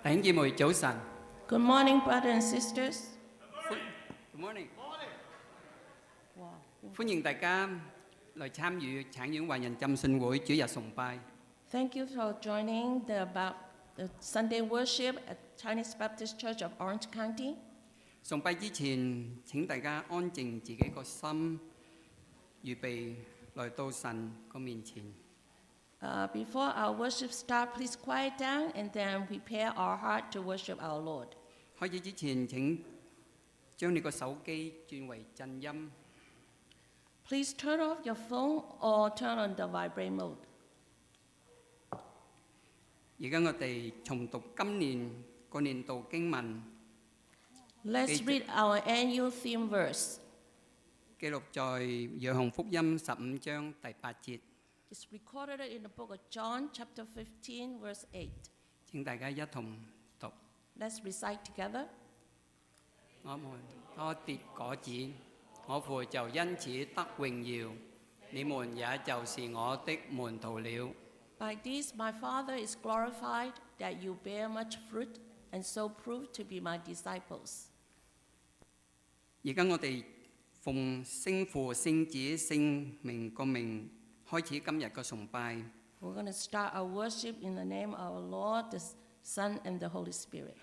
弟兄姊妹早晨。 Good morning, brothers and sisters. Good morning。歡迎大家來參與橙苑華人浸信會主日崇拜。 Thank you for joining the Sunday worship at Chinese Baptist Church of Orange County. 崇拜之前，請大家安靜自己個心，預備來到神個面前。 Before our worship start, please quiet down and then prepare our heart to worship our Lord. 開始之前，請將你個手機轉為靜音。 Please turn off your phone or turn on the vibrate mode. 而家我哋重讀今年個年度經文， Let's read our annual theme verse. 記錄在約翰福音15章第8節。 It's recorded in the book of John, chapter 15, verse 8. 請大家一同讀。 Let's recite together. 我們多結果子，我父就因此得榮耀，你們也就是我的門徒了。 By this my Father is glorified, that you bear much fruit, and so prove to be my disciples. 而家我哋奉聖父、聖子、聖名個名開始今日嘅崇拜。 We're going to start our worship in the name of our Lord, the Son, and the Holy Spirit.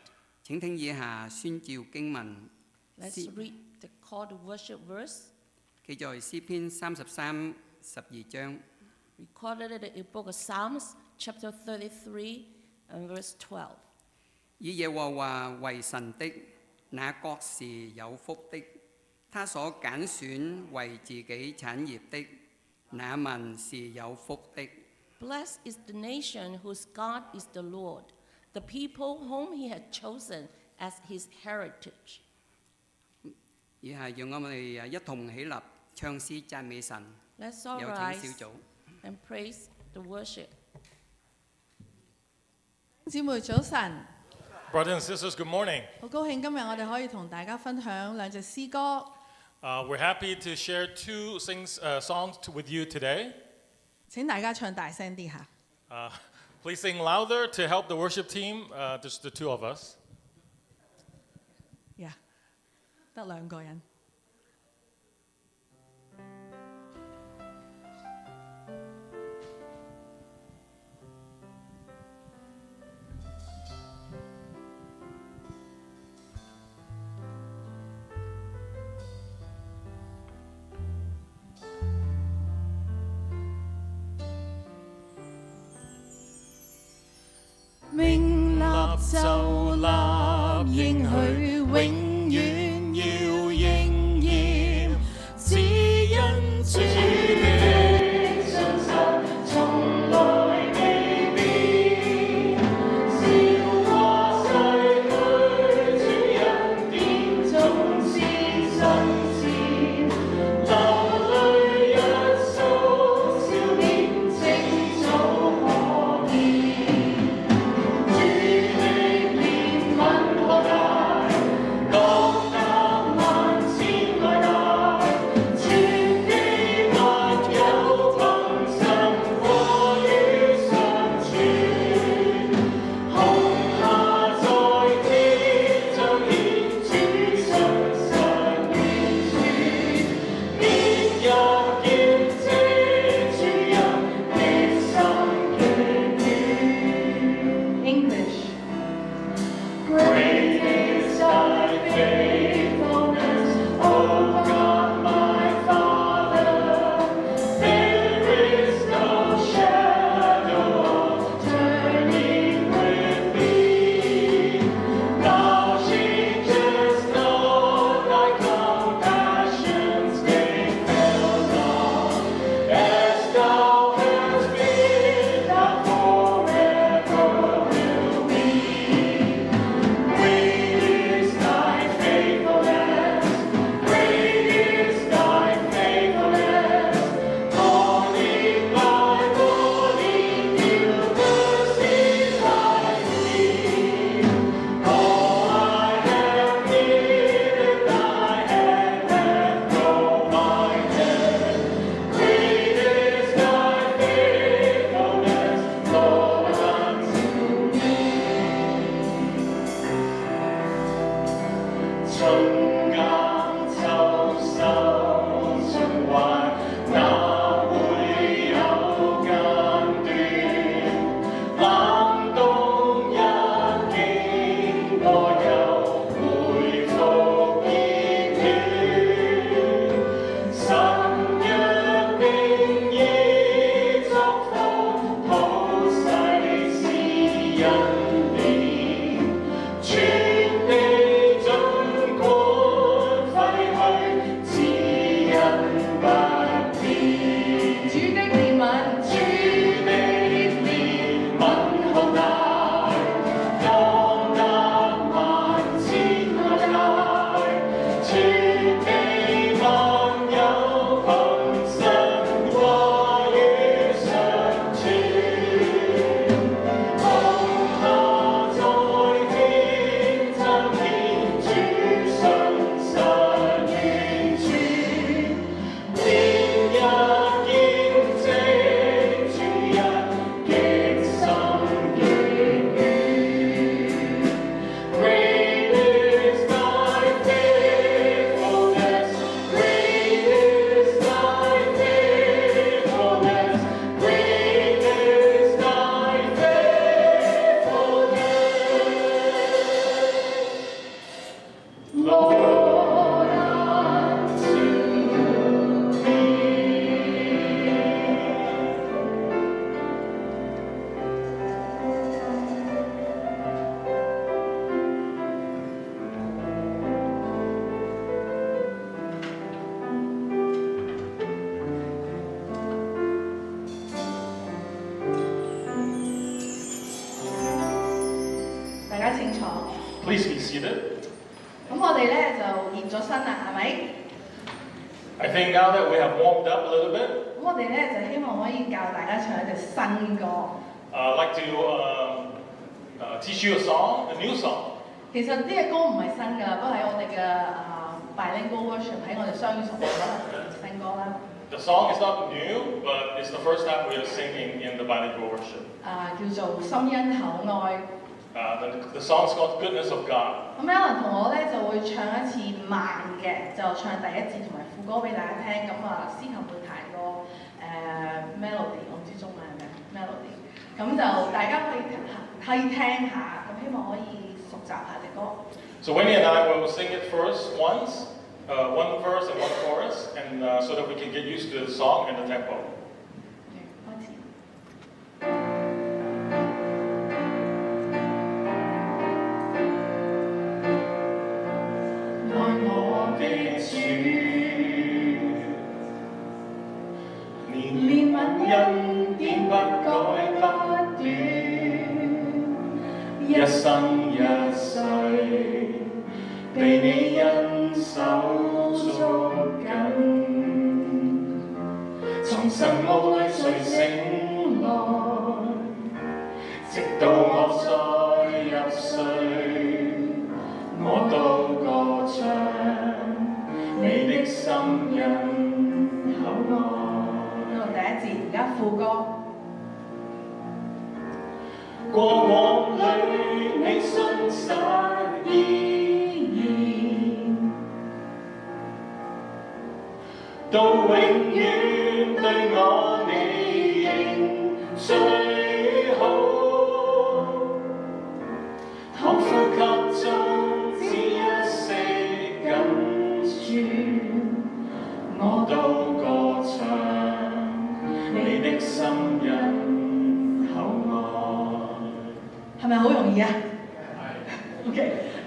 請聽以下宣召經文， Let's read the call to worship verse, 記在詩篇33 12章。 recorded in the book of Psalms, chapter 33, and verse 12. 以耶和華為神的，那國是有福的；他所揀選為自己產業的，那民是有福的。 Blessed is the nation whose God is the Lord, the people whom he had chosen as his heritage. 以下讓我哋一同起立唱詩讚美神。 Let's all 有請 rise 小組。 and praise the worship. 姊妹早晨， Brothers and sisters, good morning. 好高興今日我哋可以同大家分享兩隻詩歌。 We're happy to share two songs with you today. 請大家唱大聲啲嚇。 Please sing louder to help the worship team, just the two of us. 得兩個人。命立就立，應許永遠要應 Please be seated. 咁我哋咧就熱咗身啦，係咪？ I think now that we have warmed up a little bit, 咁我哋咧就希望可以教大家唱一隻新歌。 I'd like to teach you a song, a new song. 其實呢隻歌唔係新㗎，不過喺我哋嘅bilingual worship 喺我哋雙語崇拜嗰度新歌啦。 The song is not new, but it's the first time we are singing in the bilingual worship. 叫做心因口愛。 The song is called Goodness of God. 咁 Alan 同我咧就會唱一次慢嘅，就唱第一節同埋副歌俾大家聽。咁司琴會彈個melody， 我唔知中文係咩 melody。咁就大家可以聽下，咁希望可以熟習下隻歌。 So Winnie and I will sing it first once, one verse and one chorus, and so that we can get used to the song and the tempo. 開始。 憐憫恩典不改不斷，一生一世被你恩手捉緊，從神奧裏睡醒來，直到我再入睡，我都歌唱你的心印口愛。 第一節，而家副歌。過往裏你信實依然，到永遠對我你仍最好。當呼吸中只一息緊住，我都歌唱。 你的心印口愛，係咪好容易啊 ？OK，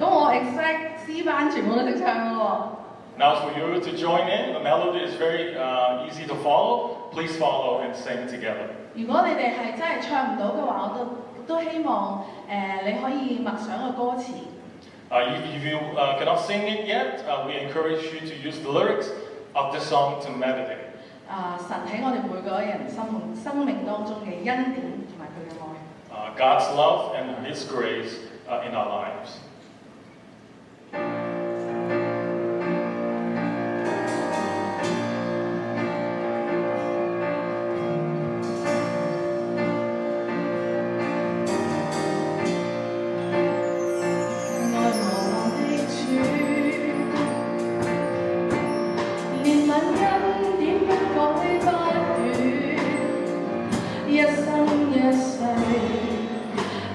咁我 expect C 班全部都識唱咯 Now for you to join in, the melody is very easy to follow. Please follow and sing together. 如果你哋係真係唱唔到嘅話，我都希望你可以默想個歌詞。If you cannot sing it yet, we encourage you to use the lyrics of this song to meditate. 神喺我哋每個人生命當中嘅恩典同埋佢嘅愛。 God's love and His grace in our lives.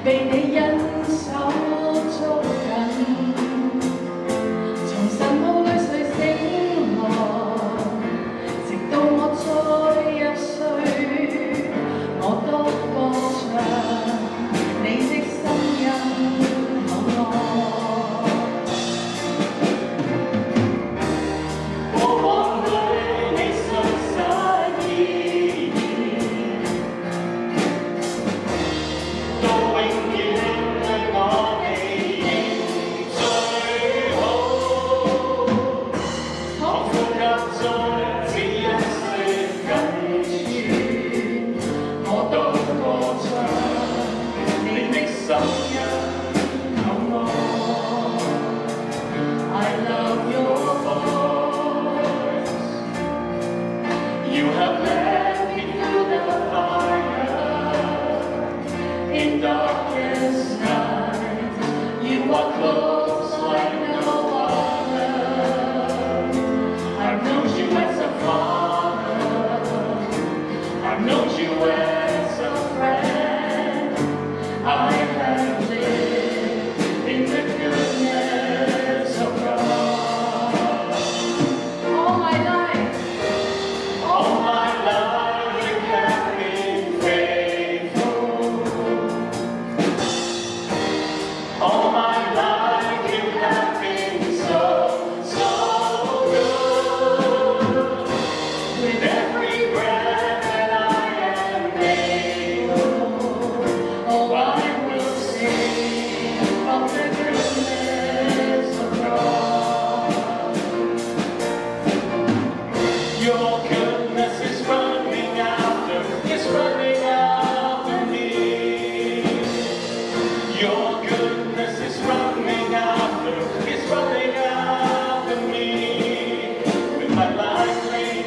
Be 你恩手捉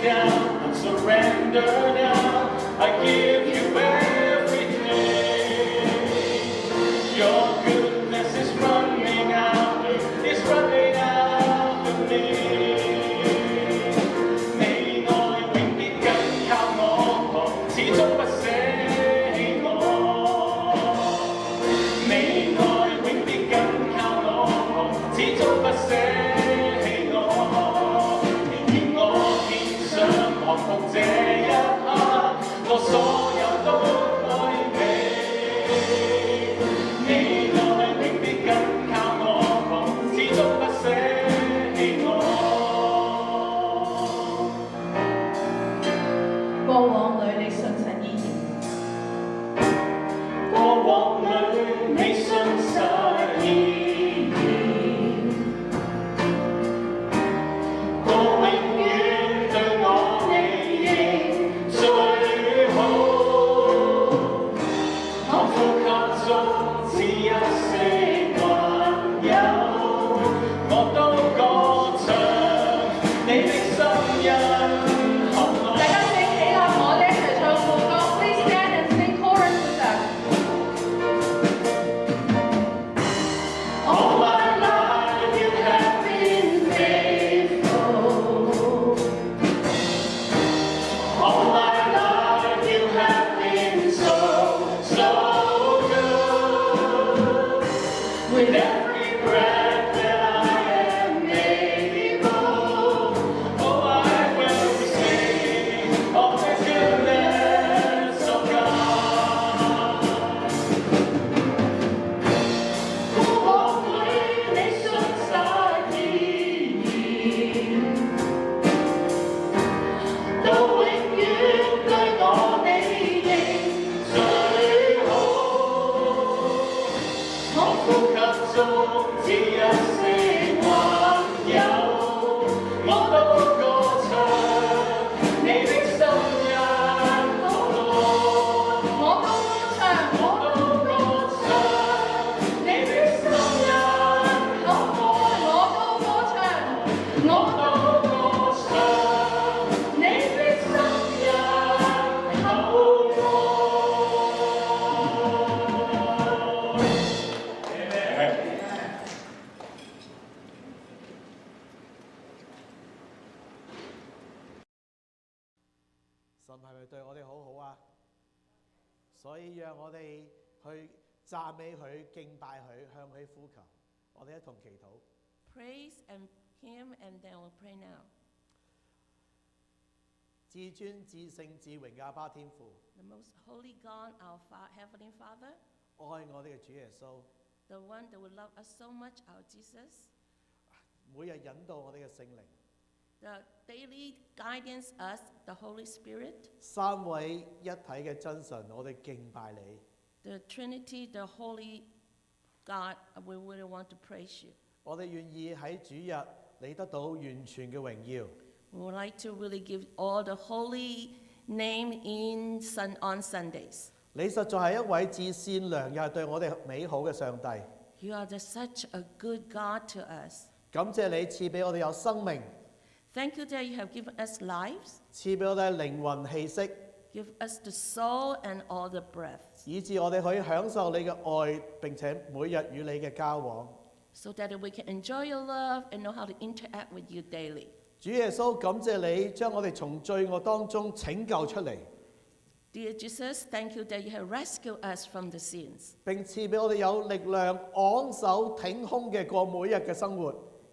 down, I surrender now, I give you everything. Your goodness is running after me. 你愛永必緊靠我旁，始終不捨棄我。你愛永必緊靠我旁，始終不捨棄我。願我獻上降服這一刻，我所有都歸你。你愛永必緊靠我旁，始終不捨棄我。過往裏你信實依然，過往裏你信實依然，過永遠對我你仍最好。我呼吸中只一息還有，我都歌唱你的心印後來。大家請起立，我哋一齊唱副歌。Please stand and sing chorus with us. All my life you have been faithful. All my life you have been so, so good. With every breath that I am able, oh, I will sing of the goodness of God. 過往裏你信實依然，到永遠對我你仍最好。我呼吸中只一息還有，我都歌唱你的心印後來。我都唱，我都歌唱你的心印後來。我都歌唱，我都歌唱你的心印後來。神係咪對我哋好好啊？所以讓我哋去讚美佢、敬拜佢、向佢呼求。我哋一同祈禱。 Praise and Him, and then we'll pray now. 至尊、至聖、至榮嘅阿爸天父， The most holy God, our Heavenly Father, 愛我哋嘅主耶穌， the one that will love us so much, our Jesus, 每日引導我哋嘅聖靈， the daily guidance us, the Holy Spirit, 三位一體嘅真神，我哋敬拜你。 the Trinity, the Holy God, we really want to praise you. 我哋願意喺主日你得到完全嘅榮耀。 We would like to really give all the holy name on Sundays. 你實在係一位至善良又係對我哋美好嘅上帝。 You are such a good God to us. 感謝你賜俾我哋有生命， Thank you that you have given us lives, 賜俾我哋靈魂氣息， give us the soul and all the breath, 以致我哋可以享受你嘅愛，並且每日與你嘅交往。 so that we can enjoy your love and know how to interact with you daily. 主耶穌，感謝你將我哋從罪惡當中拯救出嚟， Dear Jesus, thank you that you have rescued us from the sins. 並賜俾我哋有力量昂首挺胸嘅過每日嘅生活。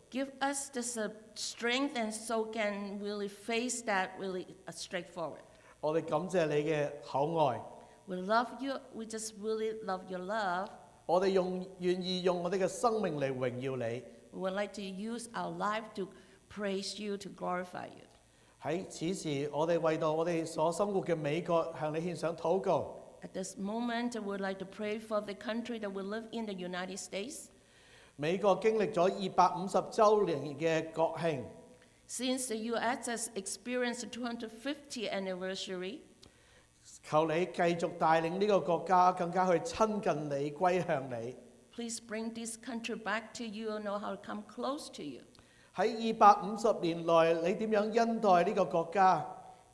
Give us this strength and so can really face that really straightforward. 我哋感謝你嘅厚愛， We love you. We just really love your love. 我哋願意用我哋嘅生命嚟榮耀你。 We would like to use our life to praise you, to glorify you. 喺此時，我哋為到我哋所生活嘅美國向你獻上禱告。 At this moment, we would like to pray for the country that we live in, the United States. 美國經歷咗250週年嘅國慶， Since the U.S. has experienced the 250th anniversary, 求你繼續帶領呢個國家更加去親近你、歸向你。 please bring this country back to you and know how to come close to you. 喺250年內，你點樣恩待呢個國家？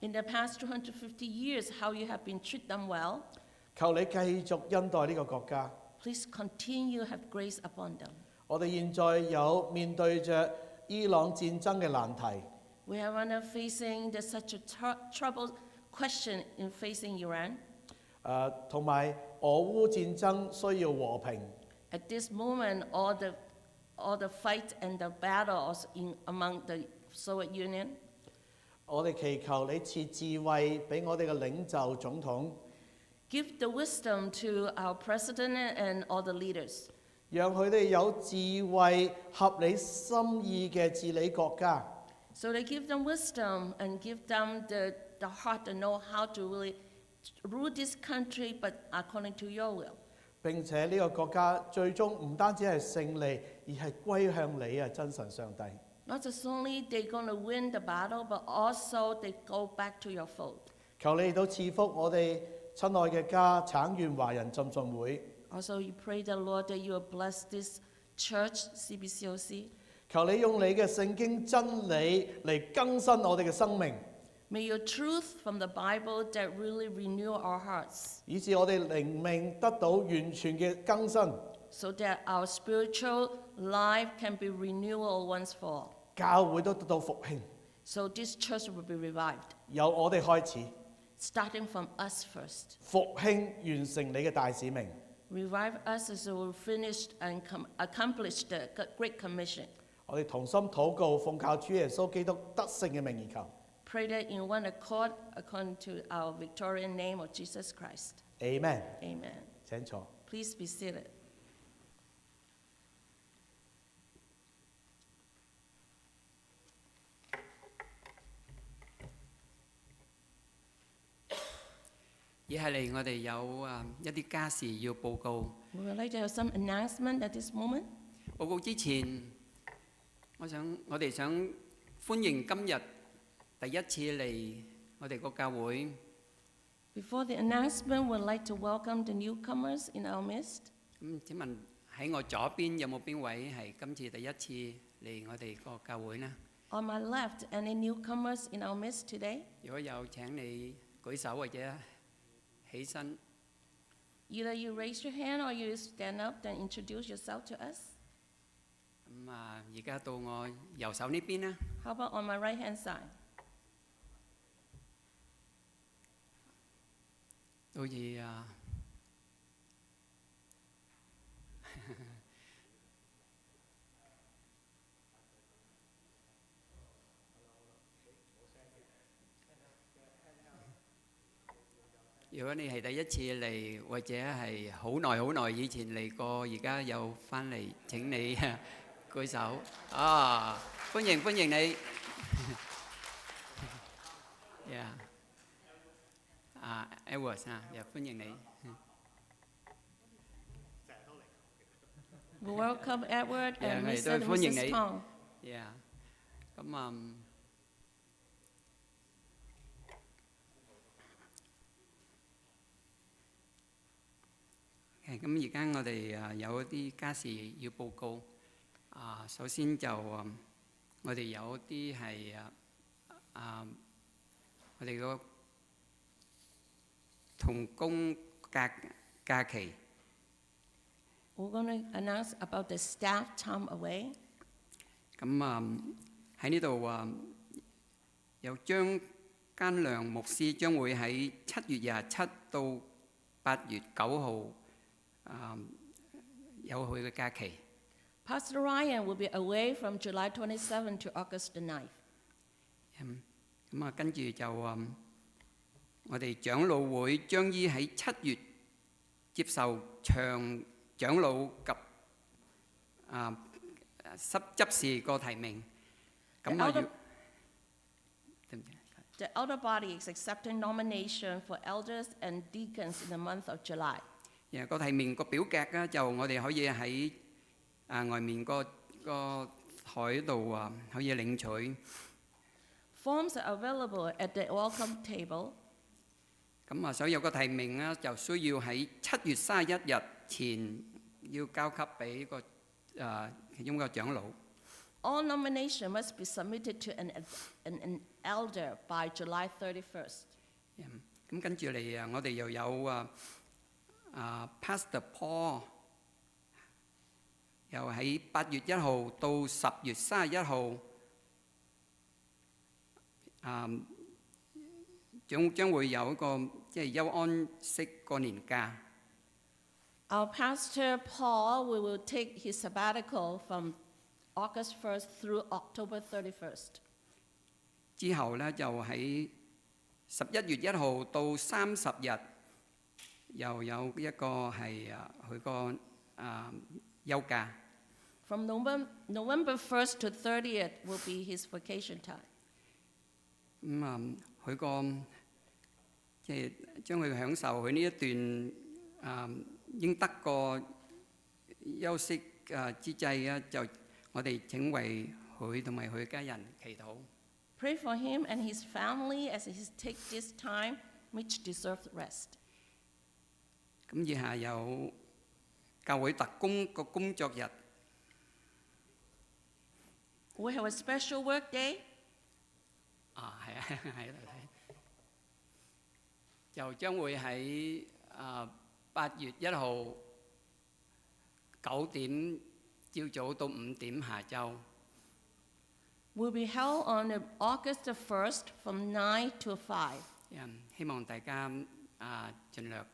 In the past 250 years, how you have been treat them well. 求你繼續恩待呢個國家。 Please continue have grace upon them. 我哋現在有面對着伊朗戰爭嘅難題。 We are now facing such a troubled question in facing Iran. 同埋俄烏戰爭需要和平。 At this moment, all the fight and the battles among the Soviet Union. 我哋祈求你賜智慧俾我哋嘅領袖總統， Give the wisdom to our president and all the leaders. 讓佢哋有智慧合你心意嘅治理國家。 So they give them wisdom and give them the heart to know how to really rule this country, but according to your will. 並且呢個國家最終唔單止係勝利，而係歸向你啊，真神上帝。 Not just only they're going to win the battle, but also they go back to your fold. 求你亦都賜福我哋親愛嘅家橙縣華人浸信會。 Also, you pray the Lord that you will bless this church, CBCOC. 求你用你嘅聖經真理嚟更新我哋嘅生命， May your truth from the Bible that really renew our hearts, 以致我哋靈命得到完全嘅更新， so that our spiritual life can be renewal once for all. 教會都得到復興。 So this church will be revived, 由我哋開始， starting from us first. 復興完成你嘅大使命。 Revive us as we finish and accomplish the Great Commission. 我哋同心禱告，奉靠主耶穌基督得勝嘅名而求。 Pray that in one accord according to our Victorian name of Jesus Christ. Amen。 Amen. 請坐。 Please be seated. 以下嚟我哋有一啲家事要報告。 We would like to have some announcement at this moment. 報告之前，我哋想歡迎今日第一次嚟我哋個教會。 Before the announcement, we'd like to welcome the newcomers in our midst. 請問喺我左邊有冇邊位係今次第一次嚟我哋個教會呢？ On my left, any newcomers in our midst today? 如果有，請你舉手或者起身。 Either you raise your hand or you stand up and introduce yourself to us. 而家到我右手呢邊啦。 How about on my right-hand side? 好似如果你係第一次嚟，或者係好耐以前嚟過，而家又翻嚟，請你舉手。歡迎你。Edward 又歡迎你。 We welcome Edward and Yeah, Mr. and 歡迎 Mrs. 你。 Tong. 咁而家我哋有一啲家事要報告。首先就我哋有啲係我哋個同工假期。 We're going to announce about the staff time away. 咁喺呢度有張間良牧師將會喺7月27到8月9號有佢嘅假期。 Pastor Ryan will be away from July 27 to August the 9th. 跟住就我哋長老會將於喺7月接受長長老及執事個提名。 The elder body is accepting nomination for elders and deacons in the month of July. 個提名個表格咧，就我哋可以喺外面個台度可以領取。 Forms are available at the welcome table. 所有個提名咧，就需要喺7月31日前要交給俾其中個長老。all nominations must be submitted to an elder by July 31st. 咁跟住嚟我哋又有Pastor Paul， 又喺8月1號到10月31號，將會有一個即係休安息過年假。Our pastor Paul will take his sabbatical from August 1st through October 31st. 之後呢，就喺11月1號到30日，又有一個係佢個休假。From November 1st to 30th will be his vacation time. 佢個即係將佢享受佢呢一段應得個休息之際啊，就我哋請為佢同埋佢家人祈禱。Pray for him and his family as he takes this time, which deserves rest. 咁以下有教會特工個工作日。We have a special work day. 係啊，係就將會喺8月1號9點朝早到5點下晝。Will be held on August the 1st from 9 to 5. 希望大家盡量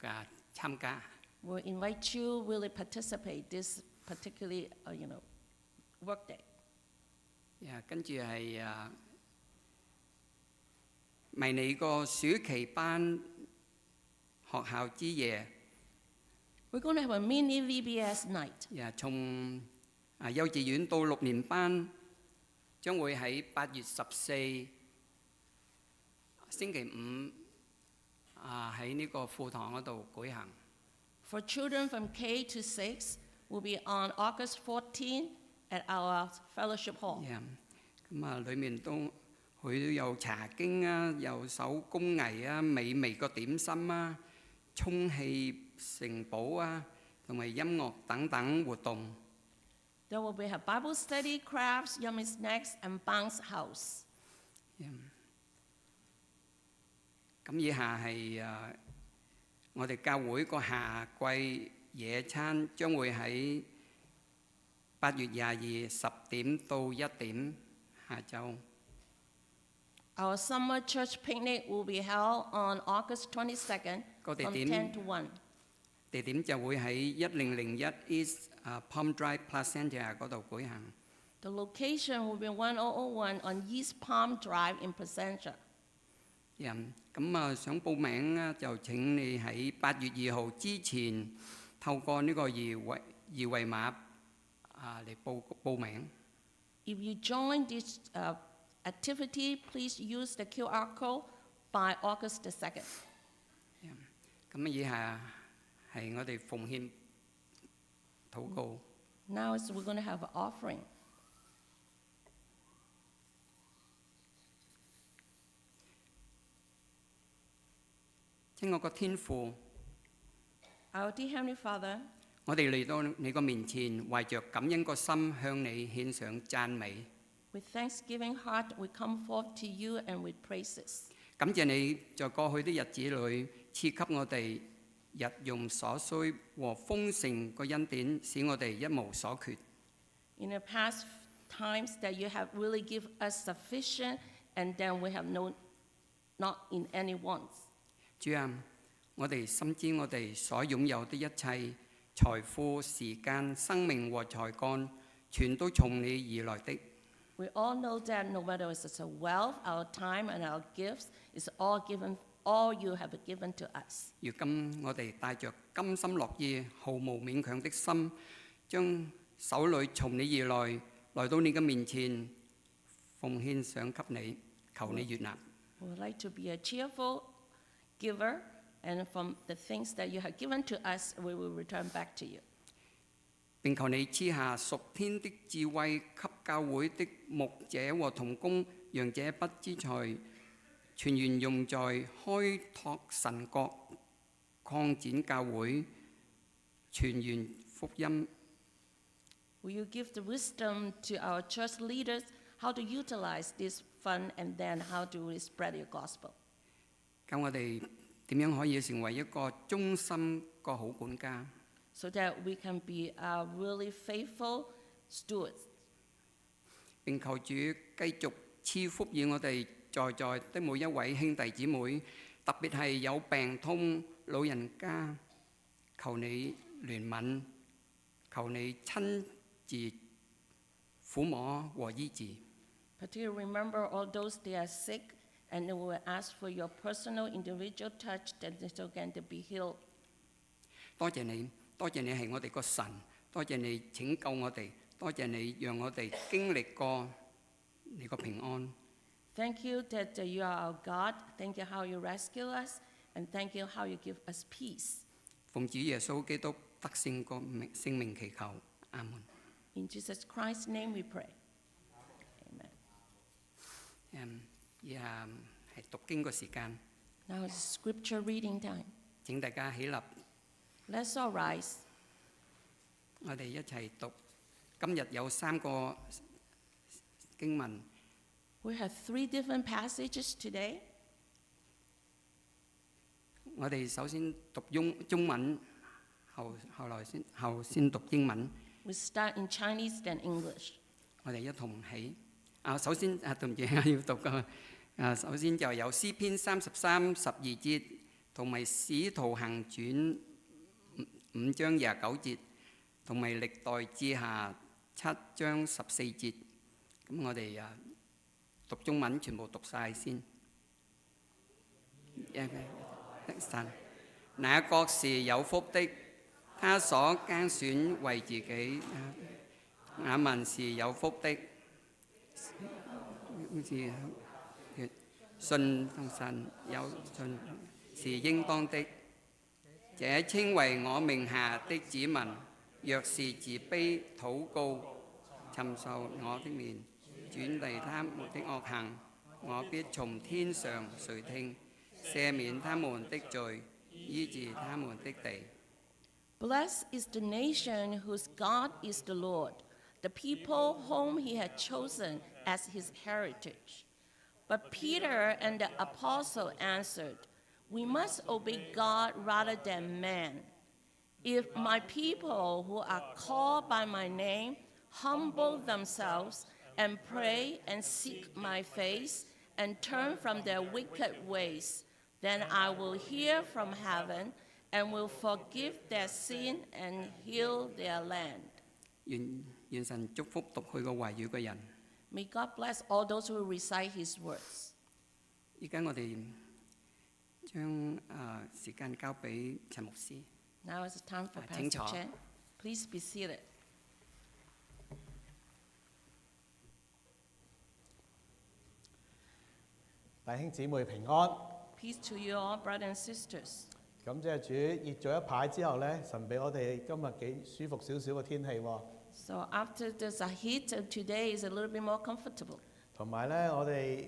參加。We'll invite you really participate this particularly work day. 跟住係迷你個暑期班學校之夜。We're going to have a mini VBS night. 從幼稚園到6年班，將會喺8月14星期5喺呢個課堂嗰度舉行。For children from K to 6 will be on August 14 at our fellowship hall. 咁裏面佢都有查經啊，有手工藝啊，美味個點心啊，充氣城堡啊，同埋音樂等等活動。There will be a Bible study, crafts, yummy snacks, and bounce house. 咁以下係我哋教會個夏季野餐，將會喺8月22 10點到1點下晝。Our summer church picnic will be held on August 22nd from 10 to 1. 地點就會喺1001 East Palm Drive Placentia 嗰度舉行。The location will be 1001 on East Palm Drive in Placentia. 咁想報名啊，就請你喺8月2號之前透過呢個二維碼嚟報名。If you join this activity, please use the QR code by August the 2nd. 咁以下係我哋奉獻禱告。Now we're going to have an offering. 親愛個天父， Our dear Heavenly Father, 我哋嚟到你個面前，懷着感恩個心向你獻上讚美。with thanksgiving heart, we come forth to you and with praises. 感謝你在過去的日子裏賜給我哋日用所需和豐盛個恩典，使我哋一無所缺。In the past times that you have really given us sufficient, and then we have not in any wants. 主啊，我哋深知我哋所擁有的一切財富、時間、生命和才幹，全都從你而來的。We all know that no matter it's our wealth, our time, and our gifts, it's all you have given to us. 如今我哋帶着甘心樂意、毫無勉強的心，將手裏從你而來到你嘅面前，奉獻上給你，求你悅納。We would like to be a cheerful giver, and from the things that you have given to us, we will return back to you. 並求你賜下屬天的智慧，給教會的牧者和同工，讓這筆資財全然用在開拓神國、擴展教會、傳揚福音 Will you give the wisdom to our church leaders how to utilize this fund and then how to really spread your gospel? 咁我哋點樣可以成為一個忠心個好管家？ So that we can be really faithful stewards. 並求主繼續賜福與我哋在的每一位兄弟姊妹，特別係有病痛老人家，求你憐憫，求你親自撫摸和醫治。 Particularly remember all those that are sick, and we will ask for your personal, individual touch that they can be healed. 多謝你，多謝你係我哋個神，多謝你拯救我哋，多謝你讓我哋經歷過你個平安。 Thank you that you are our God. Thank you how you rescue us, and thank you how you give us peace. 奉主耶穌基督得勝個聖名祈求，阿門。 In Jesus Christ's name we pray. Amen. 以下係讀經個時間， Now it's scripture reading time. 請大家起立， Let's all rise. 我哋一齊讀。今日有3個經文， We have 3 different passages today. 我哋首先讀中文，後先讀英文。 We start in Chinese, then English. 我哋一同起。首先對唔住，要讀噶。首先就有詩篇33、12節，同埋使徒行傳5章29節，同埋歷代志下7章14節。咁我哋讀中文全部讀晒先。那國是有福的，他所揀選為自己。那民是有福的，好似信神有信是應當的。這稱為我名下的子民，若是自卑禱告，尋求我的面，轉離他們的惡行，我必從天上垂聽，赦免他們的罪，醫治他們的地。 Blessed is the nation whose God is the Lord, the people whom he had chosen as his heritage. But Peter and the apostle answered, We must obey God rather than man. If my people who are called by my name humble themselves and pray and seek my face and turn from their wicked ways, then I will hear from heaven and will forgive their sin and heal their land. 願神祝福讀佢個話語嘅人。 May God bless all those who recite his words. 而家我哋將時間交俾陳牧師。 Now is the time for 請 Pastor 坐。 Chen. Please be seated. 弟兄姊妹平安。 Peace to you all, brothers and sisters. 感謝主，熱咗一排之後呢，神俾我哋今日幾舒服少少嘅天氣喎。 So after this heat, today is a little bit more comfortable. 同埋呢，我哋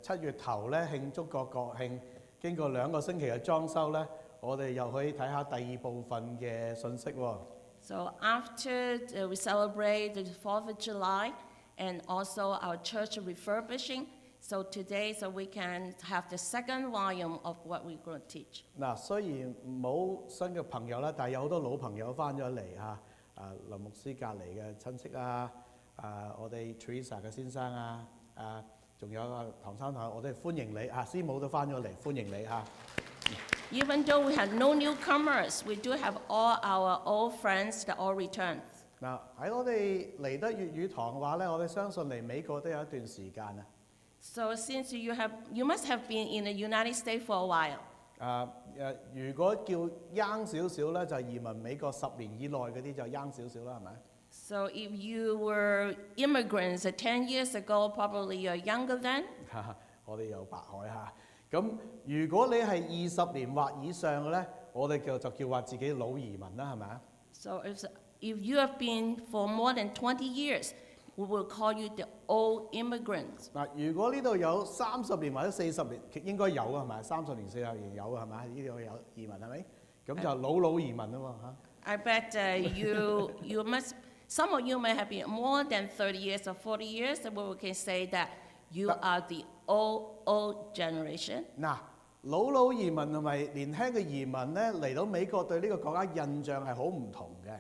7月頭呢慶祝個國慶，經過2個星期嘅裝修呢，我哋又可以睇下第2部分嘅信息喎。 So after we celebrate the 4th of July and also our church refurbishing, so today so we can have the 2nd volume of what we're going to teach. 嗱，雖然冇新嘅朋友啦，但係有好多老朋友翻咗嚟嚇。林牧師隔離嘅親戚啊，我哋 Teresa 嘅先生啊，仲有唐生同學，我哋歡迎你嚇，師母都翻咗嚟，歡迎你嚇。 Even though we had no newcomers, we do have all our old friends that all returned. 嗱，喺我哋嚟得粵語堂嘅話咧，我哋相信嚟美國都有一段時間啊。 So since you must have been in the United States for a while. 如果叫 young 少少咧，就移民美國10年以內嗰啲就 young 少少啦，係咪？ So if you were immigrants 10 years ago, probably you're younger then. 我哋有白海嚇。咁如果你係20年或以上嘅咧，我哋就叫話自己老移民啦，係咪啊？ So if you have been for more than 20 years, we will call you the old immigrants. 嗱，如果呢度有30年或者40年，應該有啊，係咪？30年、40年有係咪？呢度有移民係咪？咁就老移民啊嘛嚇。I bet you must Some of you may have been more than 30 years or 40 years, and we can say that you are the old generation. 嗱，老移民同埋年輕嘅移民咧嚟到美國對呢個國家印象係好唔同嘅。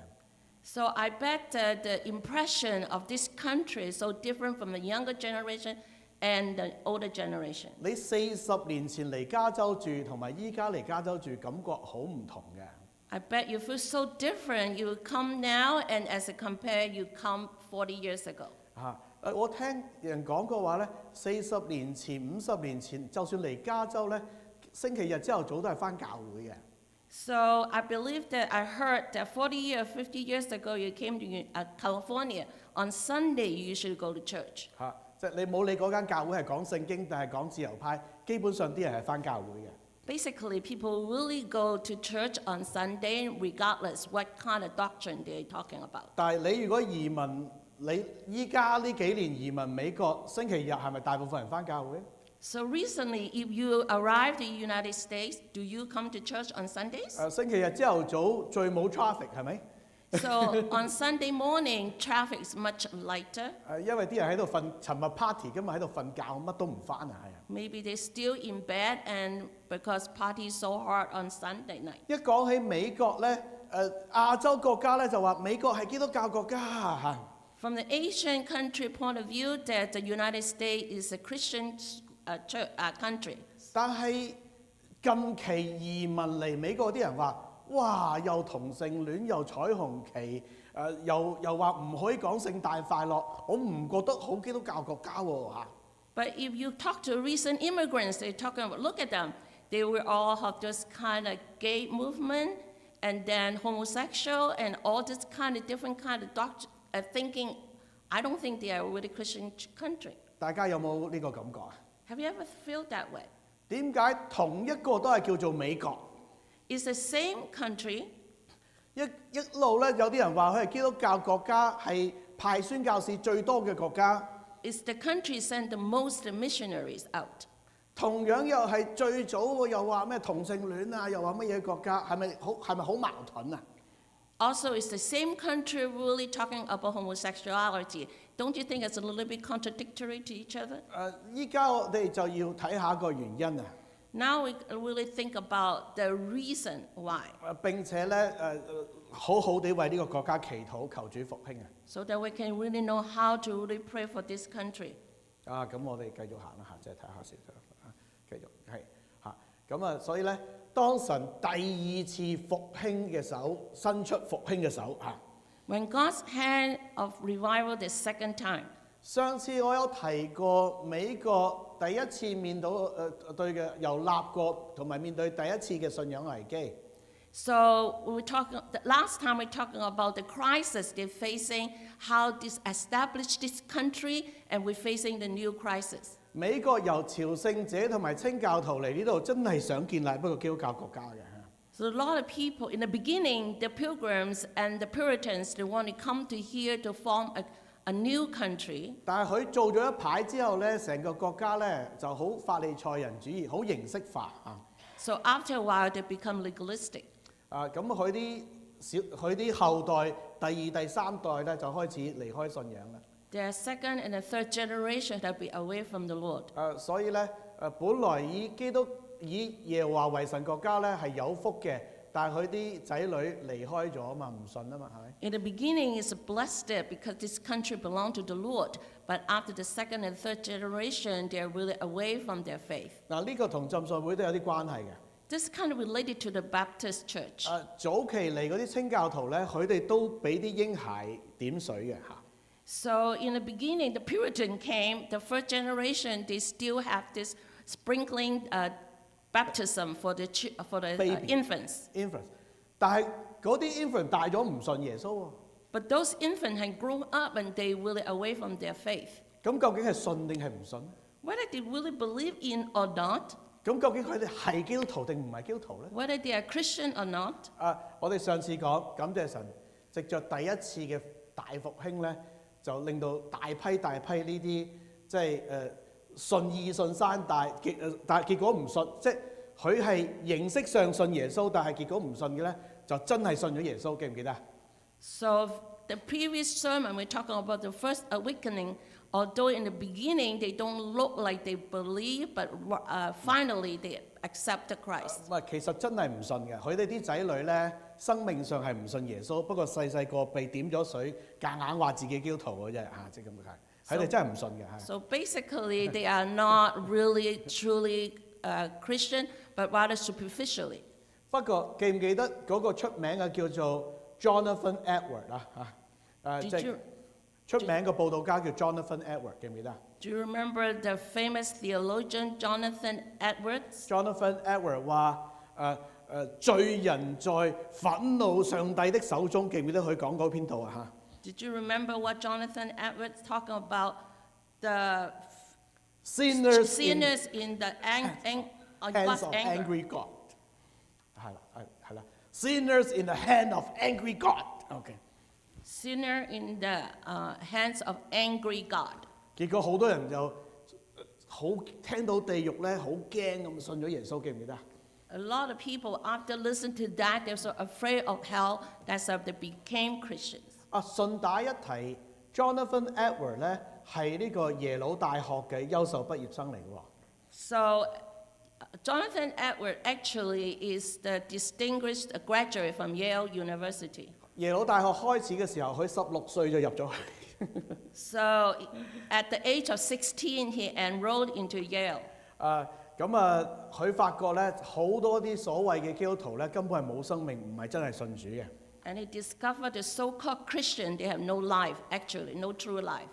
So I bet the impression of this country is so different from the younger generation and the older generation. 你40年前嚟加州住，同埋依家嚟加州住，感覺好唔同嘅。I bet you feel so different. You come now, and as a compare, you come 40 years ago. 我聽人講過話咧，40年前、50年前，就算嚟加州咧，星期日朝頭早都係返教會嘅。So I believe that I heard that 40 or 50 years ago, you came to California. On Sunday, you usually go to church. 即係你冇理嗰間教會係講聖經定係講自由派，基本上啲人係返教會嘅。Basically, people really go to church on Sunday, regardless what kind of doctrine they're talking about. 但係你如果移民，你依家呢幾年移民美國，星期日係咪大部分人返教會？ So recently, if you arrive to the United States, do you come to church on Sundays? 星期日朝頭早最冇 traffic 係咪？ So on Sunday morning, traffic is much lighter. 因為啲人喺度瞓，尋日 party 今日喺度瞓覺，乜都唔返啊，係啊！ Maybe they're still in bed, and because party is so hard on Sunday night. 一講起美國咧，亞洲國家咧就話美國係基督教國家嚇。 From the Asian country point of view, that the United States is a Christian country. 但係近期移民嚟美國啲人話：哇，又同性戀，又彩虹旗，又話唔可以講聖誕快樂，我唔覺得好基督教國家喎嚇。 But if you talk to recent immigrants, they're talking about, look at them. They will all have this kind of gay movement, and then homosexual, and all this kind of different kind of thinking. I don't think they are a really Christian country. 大家有冇呢個感覺啊？ Have you ever felt that way? 點解同一個都係叫做美國？ It's the same country. 一路咧，有啲人話佢係基督教國家，係派宣教士最多嘅國家。 It's the country sent the most missionaries out. 同樣又係最早喎，又話咩同性戀啊，又話乜嘢國家，係咪好矛盾啊？ Also, it's the same country really talking about homosexuality. Don't you think it's a little bit contradictory to each other? 依家我哋就要睇下個原因啊！ Now we really think about the reason why. 並且咧好好地為呢個國家祈禱，求主復興啊！ So that we can really know how to really pray for this country. 咁我哋繼續行啦嚇，即係睇下先繼續係嚇。咁啊，所以咧，當神第二次復興嘅手伸出復興嘅手嚇。 When God's hand of revival the second time. 上次我有提過美國第一次面對嘅由立國同埋面對第一次嘅信仰危機。 So we last time we talking about the crisis they're facing, how this established this country, and we're facing the new crisis. 美國由朝聖者同埋清教徒嚟呢度，真係想建立一個基督教國家嘅。 So a lot of people in the beginning, the Pilgrims and the Puritans, they want to come to here to form a new country. 但係佢做咗一排之後咧，成個國家咧就好法利賽人主義，好形式化啊。 So after a while, they become legalistic. 咁佢啲後代第二、第三代咧就開始離開信仰啦。 Their second and the third generation that be away from the Lord. 所以咧本來以耶和華為神國家咧係有福嘅，但係佢啲仔女離開咗啊嘛，唔信啊嘛，係咪？ In the beginning, it's blessed because this country belonged to the Lord. But after the second and third generation, they're really away from their faith. 嗱，呢個同浸信會都有啲關係嘅。 This is kind of related to the Baptist church. 早期嚟嗰啲清教徒咧，佢哋都俾啲嬰孩點水嘅嚇。 So in the beginning, the Puritan came. The first generation, they still have this sprinkling baptism for the infants. infants， 但係嗰啲 infant 大咗唔信耶穌喎。 But those infants had grown up and they really away from their faith. 咁究竟係信定係唔信？ Whether they really believe in or not, 咁究竟佢哋係基督徒定唔係基督徒咧？ whether they are Christian or not, 我哋上次講感謝神，藉着第一次嘅大復興咧，就令到大批呢啲即係信義信山，但係結果唔信，即係佢係形式上信耶穌，但係結果唔信嘅咧，就真係信咗耶穌，記唔記得啊？ so the previous sermon, we're talking about the first awakening. Although in the beginning they don't look like they believe, but finally they accept Christ. 其實真係唔信嘅，佢哋啲仔女咧生命上係唔信耶穌，不過細個被點咗水，夾硬話自己基督徒嘅啫嚇，即係咁解。佢哋真係唔信嘅係。So basically, they are not really truly Christian, but rather superficially. 不過記唔記得嗰個出名嘅叫做 Jonathan Edward 啊？即係出名嘅佈道家叫 Jonathan Edward， 記唔記得？ Do you remember the famous theologian Jonathan Edwards? Jonathan Edward 話罪人在憤怒上帝的手中，記唔記得佢講嗰篇道啊？ Did you remember what Jonathan Edwards talking about the Sinners in the hands God's of anger? angry God， 係啦 ，Sinners in the hand of angry God。OK， Sinner in the hands of angry God. 結果好多人就好聽到地獄咧，好驚咁信咗耶穌，記唔記得啊？ A lot of people, after listening to that, they're so afraid of hell, that's how they became Christians. 順帶一提 ，Jonathan Edward 咧係呢個耶魯大學嘅優秀畢業生嚟嘅喎。So, Jonathan Edwards actually is the distinguished graduate from Yale University. 耶魯大學開始嘅時候，佢16歲就入咗去。So, at the age of 16, he enrolled into Yale. 佢發覺咧好多啲所謂嘅基督徒咧根本係冇生命，唔係真係信主嘅。And he discovered the so-called Christian, they have no life, actually, no true life.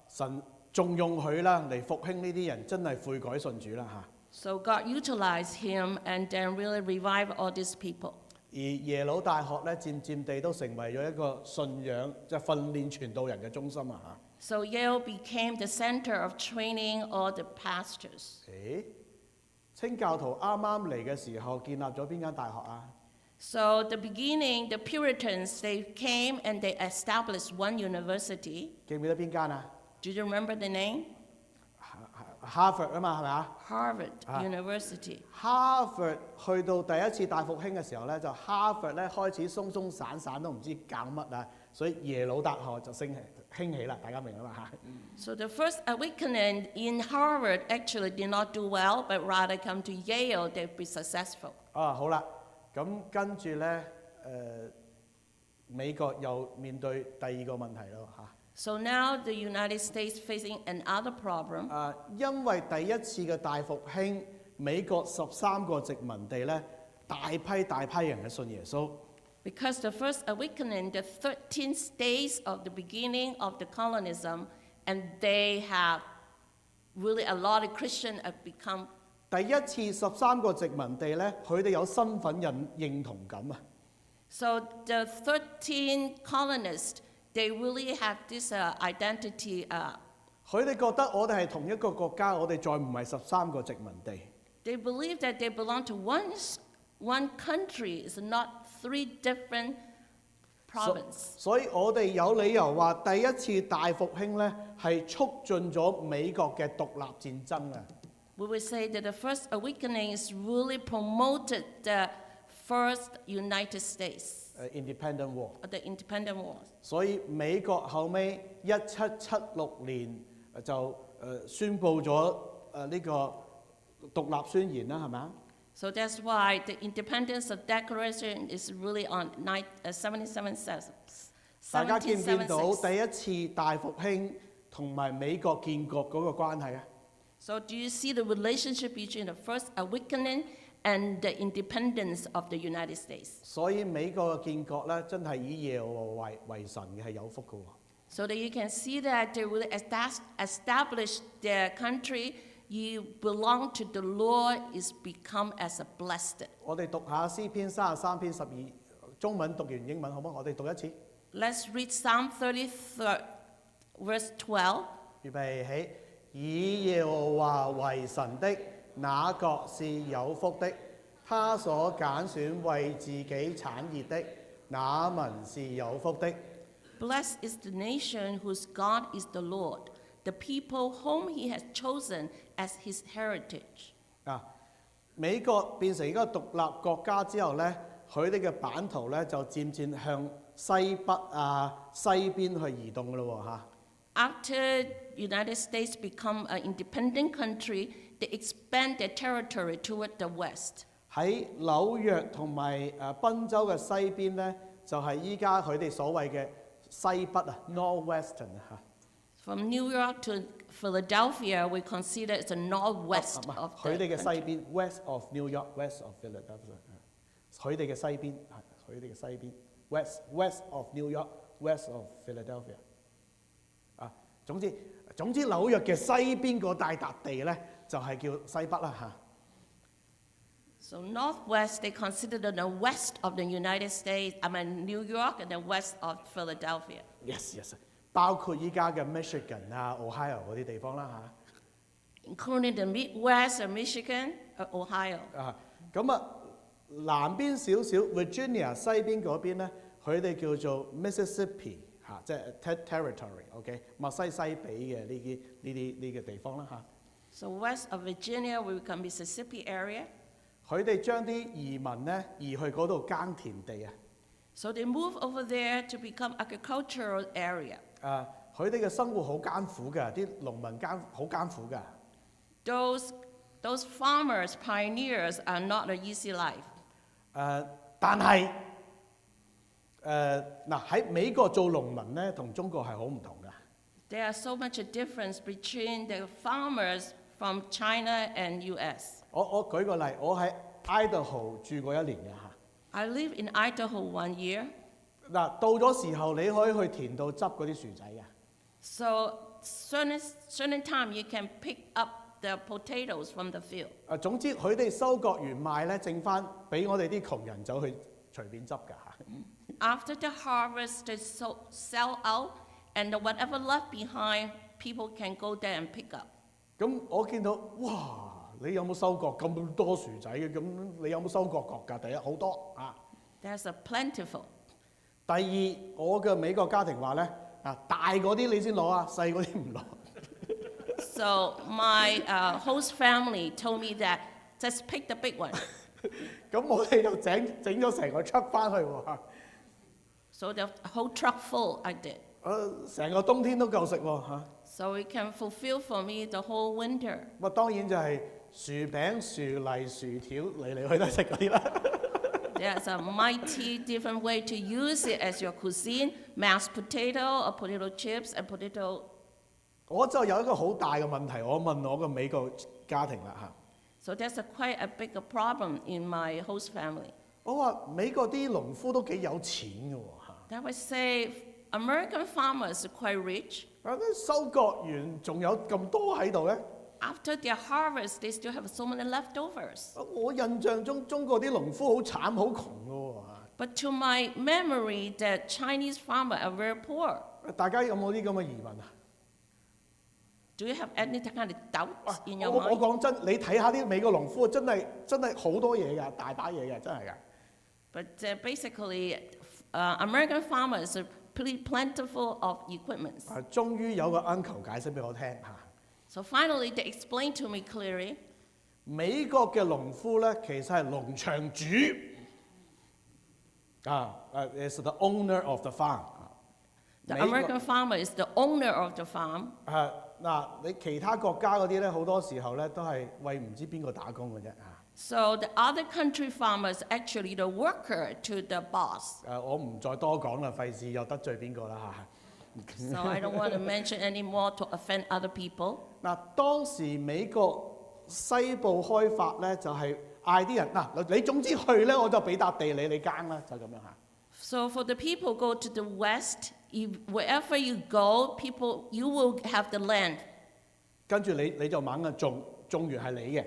神重用佢啦嚟復興呢啲人，真係悔改信主啦嚇。So God utilized him and then really revived all these people. 而耶魯大學咧漸漸地都成為咗一個信仰即係訓練傳道人嘅中心啊嚇。So Yale became the center of training all the pastors. 清教徒啱啱嚟嘅時候建立咗邊間大學啊？ So the beginning, the Puritans, they came and they established one university. 記唔記得邊間啊 Do you remember the name? ？Harvard 啊嘛，係咪啊 Harvard University. ？Harvard 去到第一次大復興嘅時候咧，就 Harvard 咧開始鬆鬆散散都唔知搞乜啊，所以耶魯大學就興起啦，大家明啊嘛嚇。So the first awakening in Harvard actually did not do well, but rather come to Yale, they'd be successful. 好啦，咁跟住咧美國又面對第二個問題咯嚇。So now the United States facing another problem. 因為第一次嘅大復興，美國13個殖民地咧，大批人嘅信耶穌。Because the first awakening, the 13 states of the beginning of the colonialism, and they have really a lot of Christians have become. 第一次13個殖民地咧，佢哋有身份認同感啊。So the 13 colonists, they really have this identity. 佢哋覺得我哋係同一個國家，我哋再唔係13個殖民地。They believe that they belong to one country, it's not 3 different provinces. 所以我哋有理由話，第一次大復興咧係促進咗美國嘅獨立戰爭啊。We would say that the first awakening is really promoted the first United States, Independent War。 the independent wars. 所以美國後尾1776年就宣布咗呢個獨立宣言啦，係咪啊？ So that's why the independence of declaration is really on 1776. 大家見唔見到第一次大復興同埋美國建國嗰個關係啊？ So do you see the relationship between the first awakening and the independence of the United States? 所以美國嘅建國咧，真係以耶和華為神嘅係有福嘅喎。 So that you can see that they really establish their country. You belong to the Lord is become as a blessed. 我哋讀下詩篇33篇12，中文讀完英文好唔好？我哋讀一次。 Let's read Psalm 33, verse 12. 預備起，以耶和華為神的，那國是有福的；他所揀選為自己產業的，那民是有福的。 Blessed is the nation whose God is the Lord, the people whom he has chosen as his heritage. 美國變成一個獨立國家之後咧，佢哋嘅版圖咧就漸漸向西北啊、西邊去移動㗎咯喎嚇。After United States become an independent country, they expand their territory toward the west. 喺紐約同埋賓州嘅西邊咧，就係依家佢哋所謂嘅西北啊 （Northwestern） 嚇。From New York to Philadelphia, we consider it's the northwest of 佢哋 the 嘅西 country. 邊 （West of New York）、West of Philadelphia。佢哋嘅西邊係佢哋嘅西邊 （West of New York）、West of Philadelphia。總之紐約嘅西邊嗰大笪地咧，就係叫西北啦嚇。So northwest, they consider the west of the United States, New York and the west of Philadelphia. Yes，包括依家嘅 Michigan 啊、Ohio 嗰啲地方啦嚇。Including the Midwest of Michigan, Ohio. 咁南邊少少 Virginia 西邊嗰邊咧，佢哋叫做 Mississippi 嚇，即係 territory，OK， 密西西比嘅呢個地方啦嚇。So west of Virginia will become Mississippi area. 佢哋將啲移民咧移去嗰度耕田地啊。So they move over there to become agricultural area. 佢哋嘅生活好艱苦㗎，啲農民好艱苦㗎。Those farmers, pioneers are not an easy life. 但係喺美國做農民咧，同中國係好唔同㗎。There are so much a difference between the farmers from China and U.S. 我舉個例，我喺 Idaho 住過1年嘅嚇。I lived in Idaho 1 year. 到咗時候，你可以去田度執嗰啲薯仔嘅。So certain time you can pick up the potatoes from the field. 總之佢哋收割完賣咧，剩翻俾我哋啲窮人走去隨便執㗎嚇。After the harvest, they sell out, and whatever left behind, people can go there and pick up. 咁我見到哇！你有冇收割咁多薯仔嘅？咁你有冇收割過㗎？第一好多啊。There's a plentiful. 第二，我嘅美國家庭話咧大嗰啲你先攞啊，細嗰啲唔攞。So my host family told me that just pick the big one. 咁我哋就整咗成個 truck 翻去喎。So the whole truck full I did. 成個冬天都夠食喎嚇。So it can fulfill for me the whole winter. 當然就係薯餅、薯泥、薯條嚟去都食嗰啲啦。There's a mighty different way to use it as your cuisine: mashed potato, or potato chips, and potato. 我就有一個好大嘅問題，我問我個美國家庭啦嚇。So there's quite a big problem in my host family. 我話美國啲農夫都幾有錢嘅喎嚇。That would say American farmers are quite rich. 收割完仲有咁多喺度咧。After their harvest, they still have so many leftovers. 我印象中中國啲農夫好慘好窮嘅喎。But to my memory, the Chinese farmers are very poor. 大家有冇啲咁嘅疑問啊Do you have any kind of doubts in your 我 mind? 講真，你睇下啲美國農夫真係好多嘢㗎，大把嘢嘅，真係㗎。But basically, American farmers are pretty plentiful of equipment. 終於有個 uncle 解釋俾我聽嚇。So finally, they explained to me clearly. 美國嘅農夫咧，其實係農場主is the owner of the farm。 The American farmer is the owner of the farm. 你其他國家嗰啲咧，好多時候咧都係為唔知邊個打工嘅啫嚇。So the other country farmers actually the worker to the boss. 我唔再多講啦，費事又得罪邊個啦嚇。So I don't want to mention anymore to offend other people. 當時美國西部開發咧，就係嗌啲人你總之去咧，我就俾笪地你耕啦，就咁樣嚇。So for the people go to the west, wherever you go, you will have the land. 跟住你就猛種完係你嘅。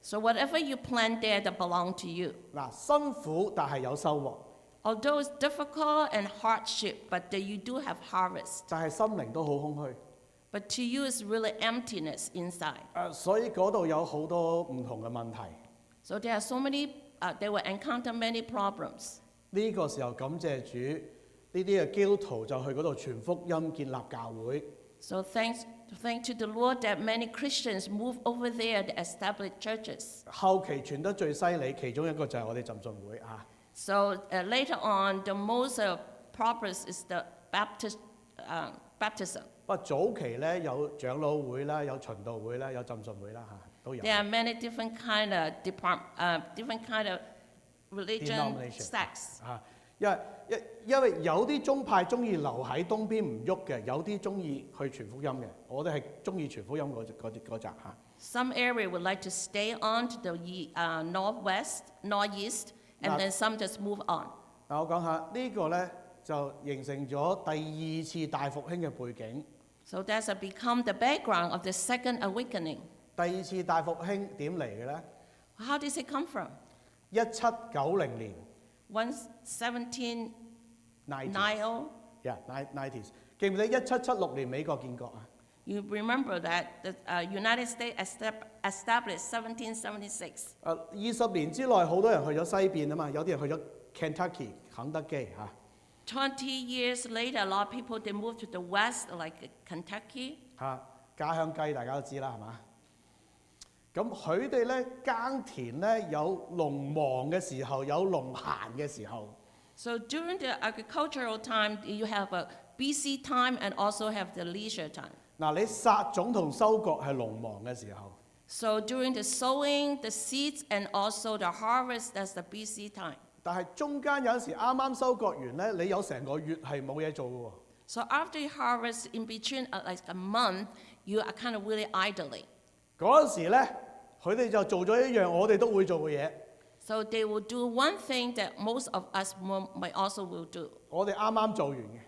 So whatever you plant there, that belong to you. 辛苦但係有收穫。Although it's difficult and hardship, but you do have harvest. 但係心靈都好空虛。But to you, it's really emptiness inside. 所以嗰度有好多唔同嘅問題。So there are so many, they will encounter many problems. 呢個時候感謝主，呢啲嘅基督徒就去嗰度傳福音、建立教會。So thank to the Lord that many Christians move over there to establish churches. 後期傳得最犀利，其中一個就係我哋浸信會啊。So later on, the most purpose is the baptism. 不過早期咧有長老會啦，有循道會啦，有浸信會啦都有。 There are many different kind of religion Denomination. sects. 因為有啲宗派中意留喺東邊唔喐嘅，有啲中意去傳福音嘅。我哋係中意傳福音嗰扎嚇。 Some area would like to stay on to the northeast, and then some just move on. 嗱，我講下呢個咧就形成咗第二次大復興嘅背景。 So that's become the background of the second awakening. 第二次大復興點嚟嘅咧？ How does it come from? 1790年 1790. ，90s， 記唔記得1776年美國建國啊？ You remember that the United States established 1776. 20年之內，好多人去咗西邊啊嘛，有啲人去咗 Kentucky 肯德基嚇。 20 years later, a lot of people they moved to the west, like Kentucky. 家鄉雞大家都知啦，係嘛？咁佢哋咧耕田咧有農忙嘅時候，有農閒嘅時候。 So during the agricultural time, you have a busy time and also have the leisure time. 嗱，你撒種同收割係農忙嘅時候。 So during the sowing, the seeds, and also the harvest, that's the busy time. 但係中間有陣時啱啱收割完咧，你有成個月係冇嘢做嘅喎。 So after you harvest, in between like a month, you are kind of really idling. 嗰陣時咧，佢哋就做咗一樣我哋都會做嘅嘢。 So they will do one thing that most of us might also will do. 我哋啱啱做完嘅。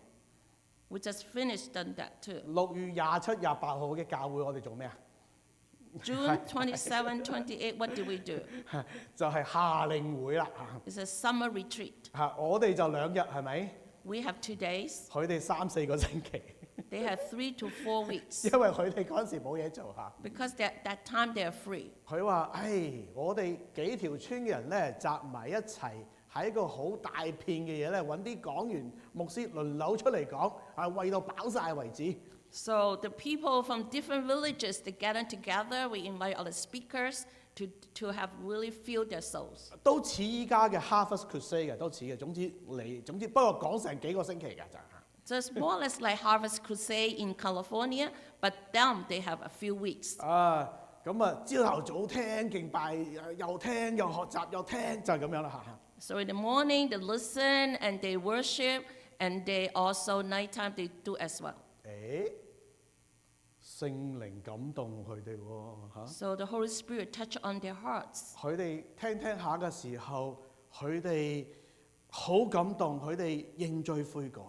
We just finished done that too. 6月27、28號嘅教會，我哋做咩啊？ June 27, 28, what do we do? 就係夏令會啦。 It's a summer retreat. 我哋就2日係咪？ We have 2 days. 佢哋3、4個星期。 They have 3 to 4 weeks. 因為佢哋嗰陣時冇嘢做嚇。 Because that time they are free. 佢話：我哋幾條村嘅人咧，集埋一齊喺一個好大片嘅嘢咧，揾啲講員、牧師輪流出嚟講，餵到飽晒為止。 So the people from different villages they gather together. We invite all the speakers to have really filled their souls. 都似依家嘅 Harvest Crusade 嘅，都似嘅。總之不過講成幾個星期㗎咋。 So it's more or less like Harvest Crusade in California, but them they have a few weeks. 朝頭早聽敬拜，又聽又學習又聽，就係咁樣啦嚇。 So in the morning they listen and they worship, and they also nighttime they do as well. 聖靈感動佢哋喎。 So the Holy Spirit touch on their hearts. 佢哋聽下嘅時候，佢哋好感動，佢哋認罪悔改。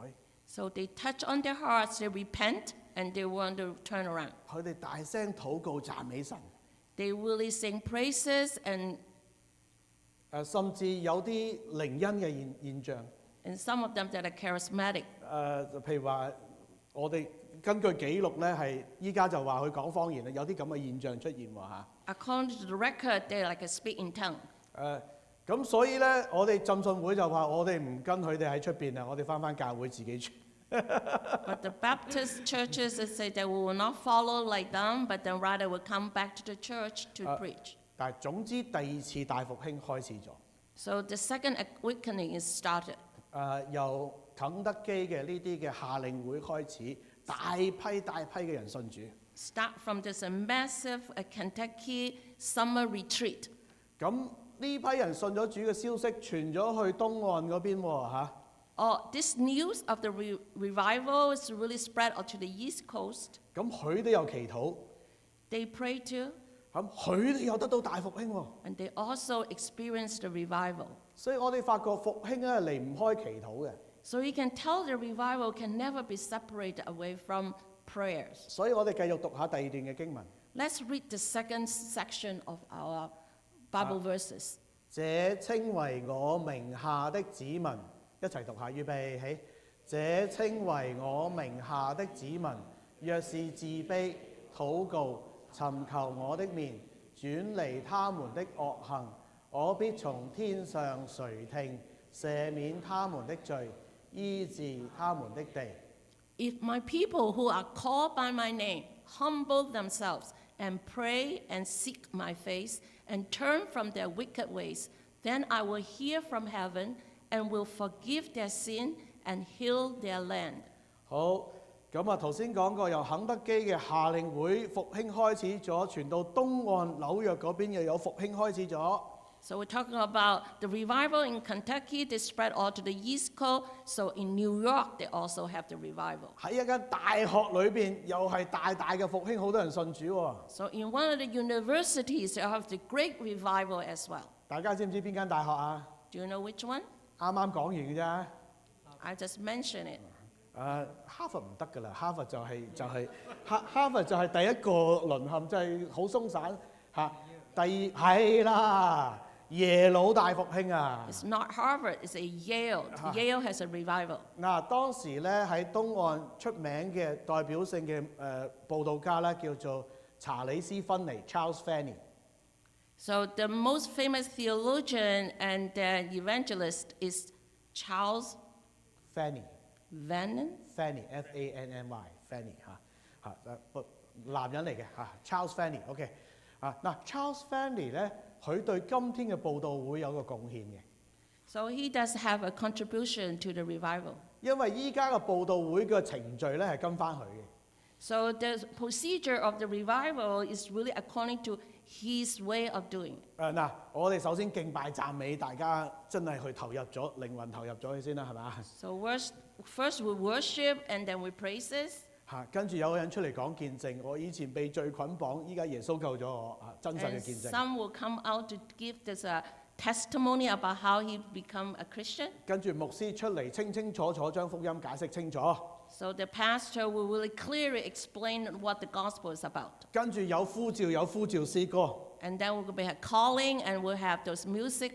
So they touch on their hearts, they repent, and they want to turn around. 佢哋大聲禱告讚美神。 They really sing praises, and 甚至有啲靈恩嘅現象。 some of them that are charismatic. 譬如話，我哋根據記錄咧，係依家就話佢講方言啦，有啲咁嘅現象出現喎嚇。 According to the record, they like a speak in tongue. 咁所以咧，我哋浸信會就話我哋唔跟佢哋喺出邊啊，我哋翻教會自己傳。 But the Baptist churches they say that we will not follow like them, but then rather will come back to the church to preach. 但係總之第二次大復興開始咗。 So the second awakening is started. 由肯德基嘅呢啲嘅夏令會開始，大批嘅人信主。 Start from this massive Kentucky summer retreat. 咁呢批人信咗主嘅消息傳咗去東岸嗰邊喎嚇。 This news of the revival is really spread onto the East Coast. 咁佢哋又祈禱。 They pray too. 咁佢哋又得到大復興喎。 And they also experienced the revival. 所以我哋發覺復興咧離唔開祈禱嘅。 So you can tell the revival can never be separated away from prayers. 所以我哋繼續讀下第2段嘅經文。 Let's read the second section of our Bible verses. 這稱為我名下的子民，一齊讀下，預備起。這稱為我名下的子民，若是自卑、禱告、尋求我的面，轉離他們的惡行，我必從天上垂聽，赦免他們的罪，醫治他們的地。 If my people who are called by my name humble themselves and pray and seek my face and turn from their wicked ways, then I will hear from heaven and will forgive their sin and heal their land. 好，咁啊頭先講過由肯德基嘅夏令會復興開始咗，傳到東岸紐約嗰邊又有復興開始咗。So we're talking about the revival in Kentucky. They spread all to the East Coast. So in New York, they also have the revival. 喺一間大學裏邊又係大嘅復興，好多人信主喎。 So in one of the universities, they have the great revival as well. 大家知唔知邊間大學啊？ Do you know which one? 啱啱講完嘅啫。 I just mentioned it. 哈佛唔得㗎啦，哈佛就係哈佛就係第一個淪陷，就係好鬆散嚇。第二係啦，耶魯大復興啊！ It's not Harvard, it's a Yale. Yale has a revival. 嗱，當時咧喺東岸出名嘅代表性嘅佈道家咧，叫做查理斯芬尼 （Charles Finney）。 So the most famous theologian and evangelist is Charles Finney Finney. Finney F-A-N-N-Y Finney 男人嚟嘅Charles Finney。OK 嗱 Charles Finney 咧，佢對今天嘅佈道會有個貢獻嘅。 So he does have a contribution to the revival. 因為依家嘅佈道會嘅程序咧係跟翻佢嘅。 So the procedure of the revival is really according to his way of doing. 嗱，我哋首先敬拜讚美，大家真係去投入咗靈魂投入咗去先啦，係咪？ So first we worship and then we praises. 跟住有個人出嚟講見證，我以前被罪捆綁，依家耶穌救咗我真實嘅 And 見證。 some will come out to give this testimony about how he become a Christian. 跟住牧師出嚟清清楚楚將福音解釋清楚。 So the pastor will really clearly explain what the gospel is about. 跟住有呼召詩歌。 And then we'll be calling and we'll have those music.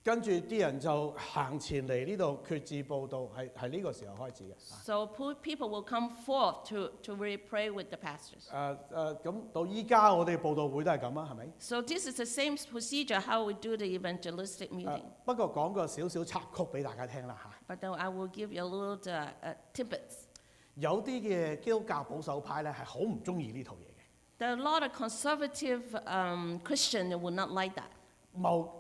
跟住啲人就行前嚟呢度決志報道，係呢個時候開始嘅。 So people will come forth to really pray with the pastors. 咁到依家我哋報道會都係咁啊，係咪？ So this is the same procedure how we do the evangelistic meeting. 不過講個少少插曲俾大家聽啦嚇。 But then I will give you a little tidbits. 有啲嘅基督教保守派咧係好唔中意呢套嘢嘅。 There are a lot of conservative Christians that will not like that.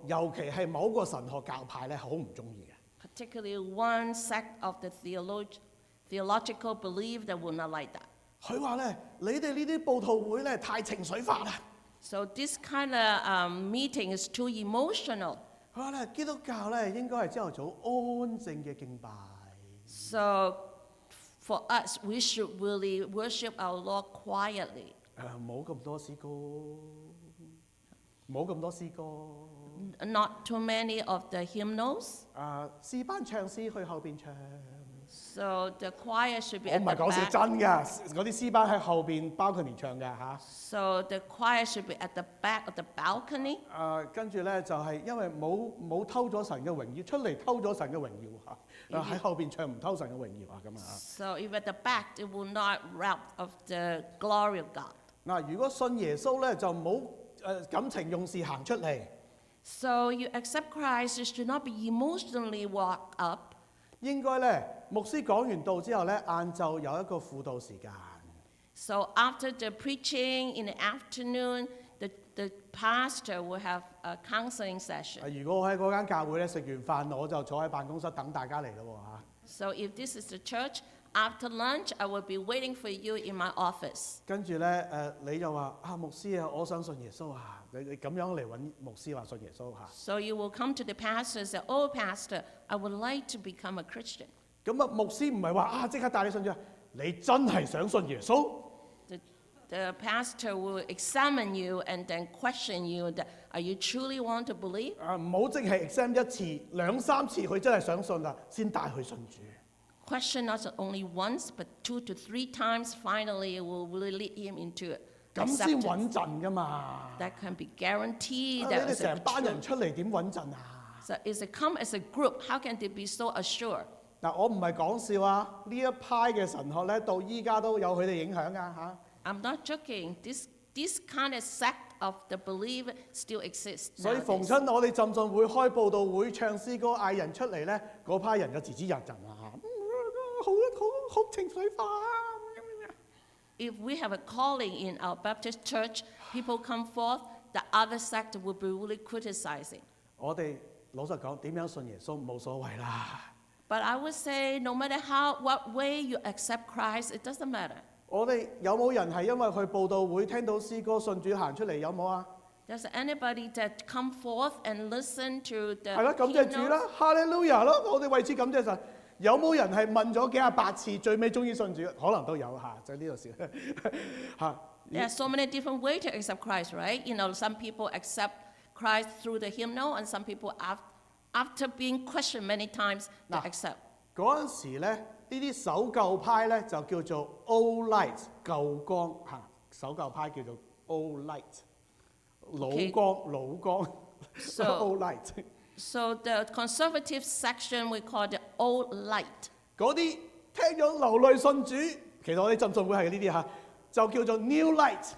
尤其係某個神學教派咧，好唔中意嘅。 Particularly one sect of the theological belief that will not like that. 佢話咧，你哋呢啲佈道會咧太情緒化啦。 So this kind of meeting is too emotional. 佢話咧，基督教咧應該係朝頭早安靜嘅敬拜。 So for us, we should really worship our Lord quietly. 冇咁多詩歌，冇咁多詩歌。 Not too many of the hymnals. 詩班唱詩去後邊唱。 So the choir should be 我 at 唔 the 係講笑， back. 真㗎，嗰啲詩班喺後邊balcony唱嘅嚇。 So the choir should be at the back of the balcony. 跟住咧就係因為冇偷咗神嘅榮耀，出嚟偷咗神嘅榮耀嚇。喺後邊唱唔偷神嘅榮耀啊咁啊。 So if at the back, it will not rob of the glory of God. 如果信耶穌咧，就唔好感情用事行出嚟。 So you accept Christ, you should not be emotionally walk up. 應該咧，牧師講完道之後咧，晏晝有一個輔導時間。 So after the preaching in the afternoon, the pastor will have a counseling session. 如果我喺嗰間教會咧食完飯，我就坐喺辦公室等大家嚟咯嚇。 So if this is the church, after lunch, I will be waiting for you in my office. 跟住咧你就話牧師啊，我想信耶穌啊，你咁樣嚟揾牧師話信耶穌嚇。 So you will come to the pastor and say, "Oh, pastor, I would like to become a Christian." 咁牧師唔係話即刻帶你信主，你真係想信耶穌？ The pastor will examine you and then question you that, are you truly want to believe? 唔好即係 exam 一次、兩三次，佢真係想信啦，先帶佢信主。 Question not only once, but 2 to 3 times. Finally, it will really lead him into 咁先 acceptance. 穩陣噶嘛。 That can be guaranteed. 你 That 哋 is 成班人 true. 出嚟點穩陣啊？ So if they come as a group, how can they be so assured? 我唔係講笑啊！呢一派嘅神學咧，到依家都有佢哋影響噶嚇。 I'm not joking. This kind of sect of the belief still exists 所以逢 nowadays. 親我哋浸信會開佈道會唱詩歌嗌人出嚟咧，嗰批人就吱吱陣啊嚇，好情緒化啊！ If we have a calling in our Baptist church, people come forth, the other sect will be really criticizing. 我哋老實講，點樣信耶穌冇所謂啦。But I would say no matter what way you accept Christ, it doesn't matter. 我哋有冇人係因為去佈道會聽到詩歌信主行出嚟有冇啊？ There's anybody that come forth and listen to the 係啦，感謝主啦 hymnals? 哈利路亞咯！我哋為此感謝神。有冇人係問咗幾廿百次，最尾終於信主？可能都有嚇，就呢度先嚇。There are so many different ways to accept Christ, right? Some people accept Christ through the hymnal, and some people after being questioned many times, they accept. 嗰陣時咧，呢啲守舊派咧就叫做 Old Light 舊光嚇，守舊派叫做 Old Light 老光 So- Old Light。 So the conservative section we call the old light. 嗰啲聽咗流淚信主，其實我哋浸信會係呢啲嚇，就叫做 New Light。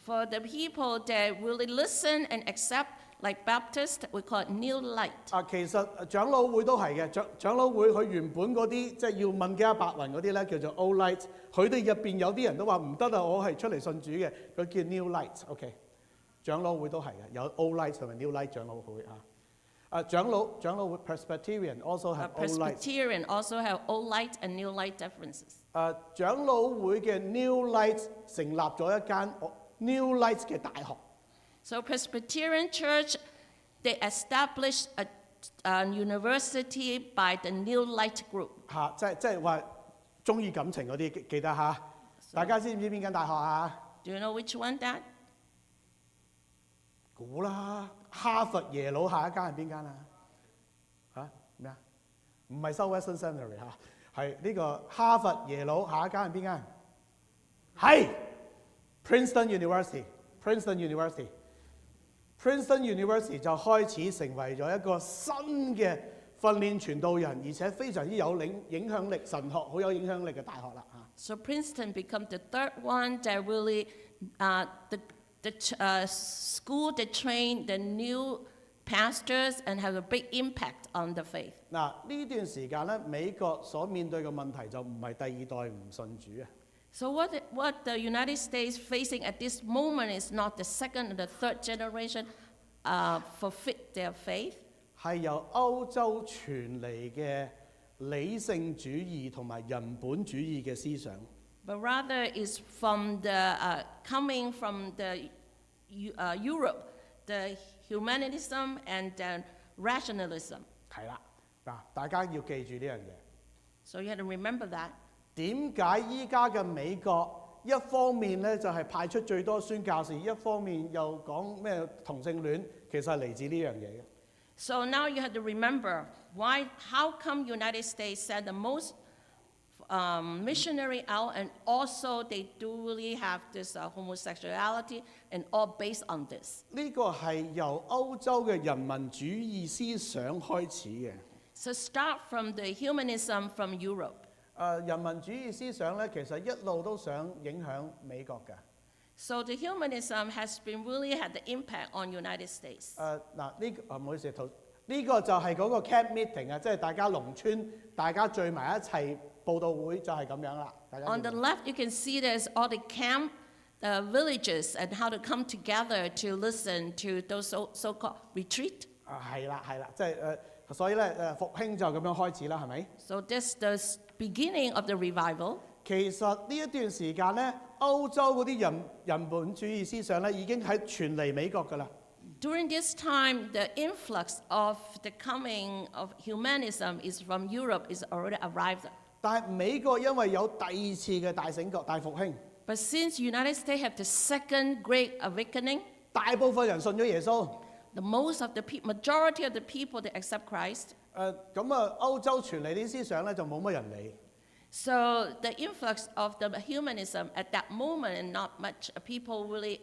For the people that really listen and accept, like Baptist, we call it new light. 其實長老會都係嘅，長老會佢原本嗰啲即係要問幾多白雲嗰啲咧，叫做 Old Light。佢哋入邊有啲人都話唔得啊，我係出嚟信主嘅，佢叫 New Light。OK， 長老會都係嘅，有 Old Light 同埋 New Light 長老會啊。長老會 Presbyterian also have Old Light。 Presbyterian also have old light and new light differences. 長老會嘅 New Light 成立咗一間 New Light 嘅大學。 So Presbyterian Church, they established a university by the New Light Group. 即係話中意感情嗰啲記得嚇。大家知唔知邊間大學啊？ Do you know which one that? 估啦，哈佛耶魯下一間係邊間啊？咩啊？唔係 Southwestern Seminary 嚇，係呢個哈佛耶魯下一間係邊間？係 Princeton University。Princeton University 就開始成為咗一個新嘅訓練傳道人，而且非常之有影響力，神學好有影響力嘅大學啦嚇。So Princeton became the third one that really, the school that trained the new pastors and have a big impact on the faith. 嗱，呢段時間咧，美國所面對嘅問題就唔係第二代唔信主啊。So what the United States facing at this moment is not the second or the third generation forfeit their faith. 係由歐洲傳嚟嘅理性主義同埋人本主義嘅思想。But rather is from the coming from the Europe, the humanism and the rationalism. 係啦，嗱，大家要記住呢樣嘢。 So you have to remember that. 點解依家嘅美國一方面咧就係派出最多宣教士，一方面又講咩同性戀，其實係嚟自呢樣嘢嘅。 So now you have to remember how come United States sent the most missionary out, and also they do really have this homosexuality and all based on this. 呢個係由歐洲嘅人民主義思想開始嘅。 So start from the humanism from Europe. 人民主義思想咧，其實一路都想影響美國嘅。 So the humanism has been really had the impact on United States. 唔好意思，呢個就係嗰個 camp meeting 啊，即係大家農村大家聚埋一齊報道會就係咁樣啦。大家 On the left, you can see there's all the camp villages and how to come together to listen to those so-called retreat. 係啦，即係所以咧復興就咁樣開始啦，係咪？ So that's the beginning of the revival. 其實呢一段時間咧，歐洲嗰啲人本主義思想咧已經係傳嚟美國㗎啦。 During this time, the influx of the coming of humanism is from Europe is already arrived. 但係美國因為有第二次嘅大醒覺、大復興， But since United States have the second great awakening, 大部分人信咗耶穌。 the majority of the people that accept Christ. 歐洲傳嚟啲思想咧就冇乜人理。 So the influx of the humanism at that moment, and not much people really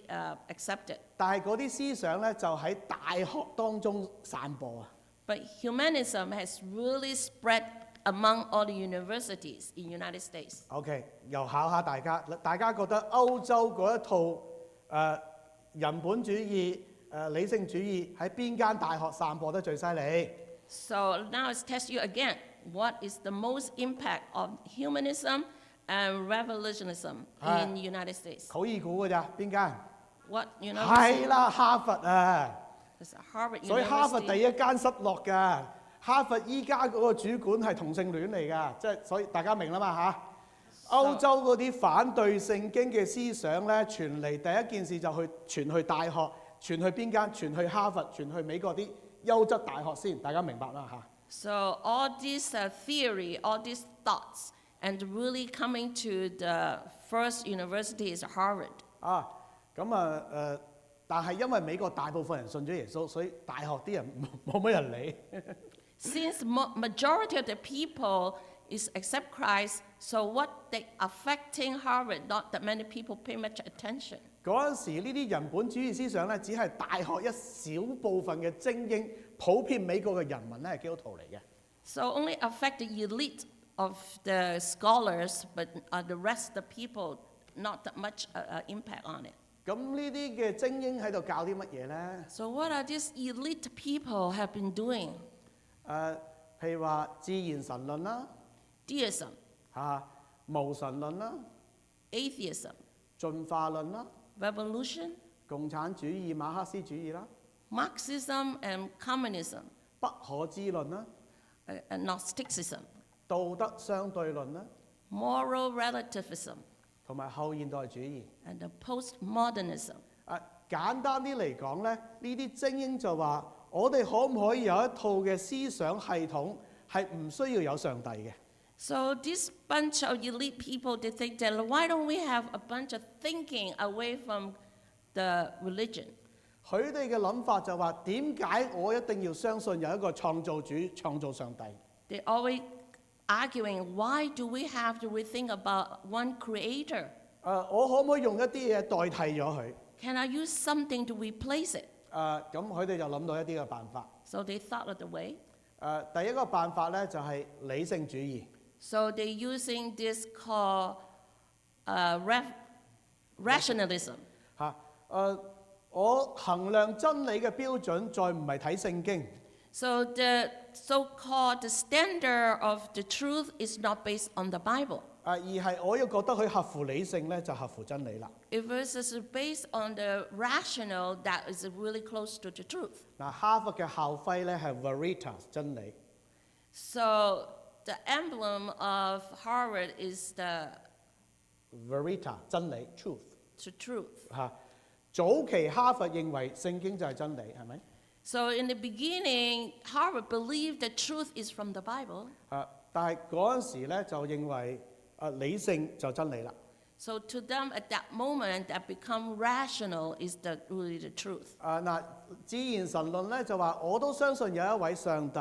accepted. 但係嗰啲思想咧就喺大學當中散播啊。 But humanism has really spread among all the universities in United States. OK， 又考下大家，大家覺得歐洲嗰一套人本主義、理性主義喺邊間大學散播得最犀利？ So now let's test you again. What is the most impact of humanism and revolutionism in the United States? 好易估㗎咋，邊間？ What 係 university? 啦，哈佛啊！ It's Harvard 所以哈佛 University. 第一間失落㗎。哈佛依家嗰個主管係同性戀嚟㗎，即係所以大家明啦嘛嚇。歐洲嗰啲反對聖經嘅思想咧，傳嚟第一件事就傳去大學，傳去邊間？傳去哈佛，傳去美國啲優質大學先，大家明白啦嚇。So all this theory, all these thoughts, and really coming to the first university is Harvard. 但係因為美國大部分人信咗耶穌，所以大學啲人冇乜人理。Since majority of the people is accept Christ, so what they affecting Harvard, not that many people pay much attention. 嗰陣時呢啲人本主義思想咧，只係大學一小部分嘅精英，普遍美國嘅人民咧係基督徒嚟嘅。So only affect the elite of the scholars, but the rest of the people not that much impact on it. 咁呢啲嘅精英喺度教啲乜嘢咧？ So what are these elite people have been doing? 譬如話自然神論啦， Deism, 無神論啦， atheism, 進化論啦， revolution, 共產主義、馬克思主義啦， Marxism and communism, 不可知論啦， Gnosticism, 道德相對論啦， moral relativism, 同埋後現代主義。 and the postmodernism. 簡單啲嚟講咧，呢啲精英就話：我哋可唔可以有一套嘅思想系統係唔需要有上帝嘅？ So this bunch of elite people, they think that why don't we have a bunch of thinking away from the religion? 佢哋嘅諗法就話：點解我一定要相信有一個創造主創造上帝？ They're always arguing, why do we have to rethink about one creator? 我可唔可以用一啲嘢代替咗佢？ Can I use something to replace it? 咁佢哋就諗到一啲嘅辦法。 So they thought of the way. 第一個辦法咧就係理性主義。 So they're using this called rationalism. 我衡量真理嘅標準再唔係睇聖經。 So the so-called the standard of the truth is not based on the Bible. 而係我要覺得佢合乎理性咧，就合乎真理啦。 If it is based on the rational, that is really close to the truth. 哈佛嘅校徽咧係 Veritas 真理。 So the emblem of Harvard is the Veritas 真理 truth。 truth. 早期哈佛認為聖經就係真理，係咪？ So in the beginning, Harvard believed the truth is from the Bible. 但係嗰陣時咧就認為理性就真理啦。 So to them at that moment, that become rational is really the truth. 自然神論咧就話我都相信有一位上帝，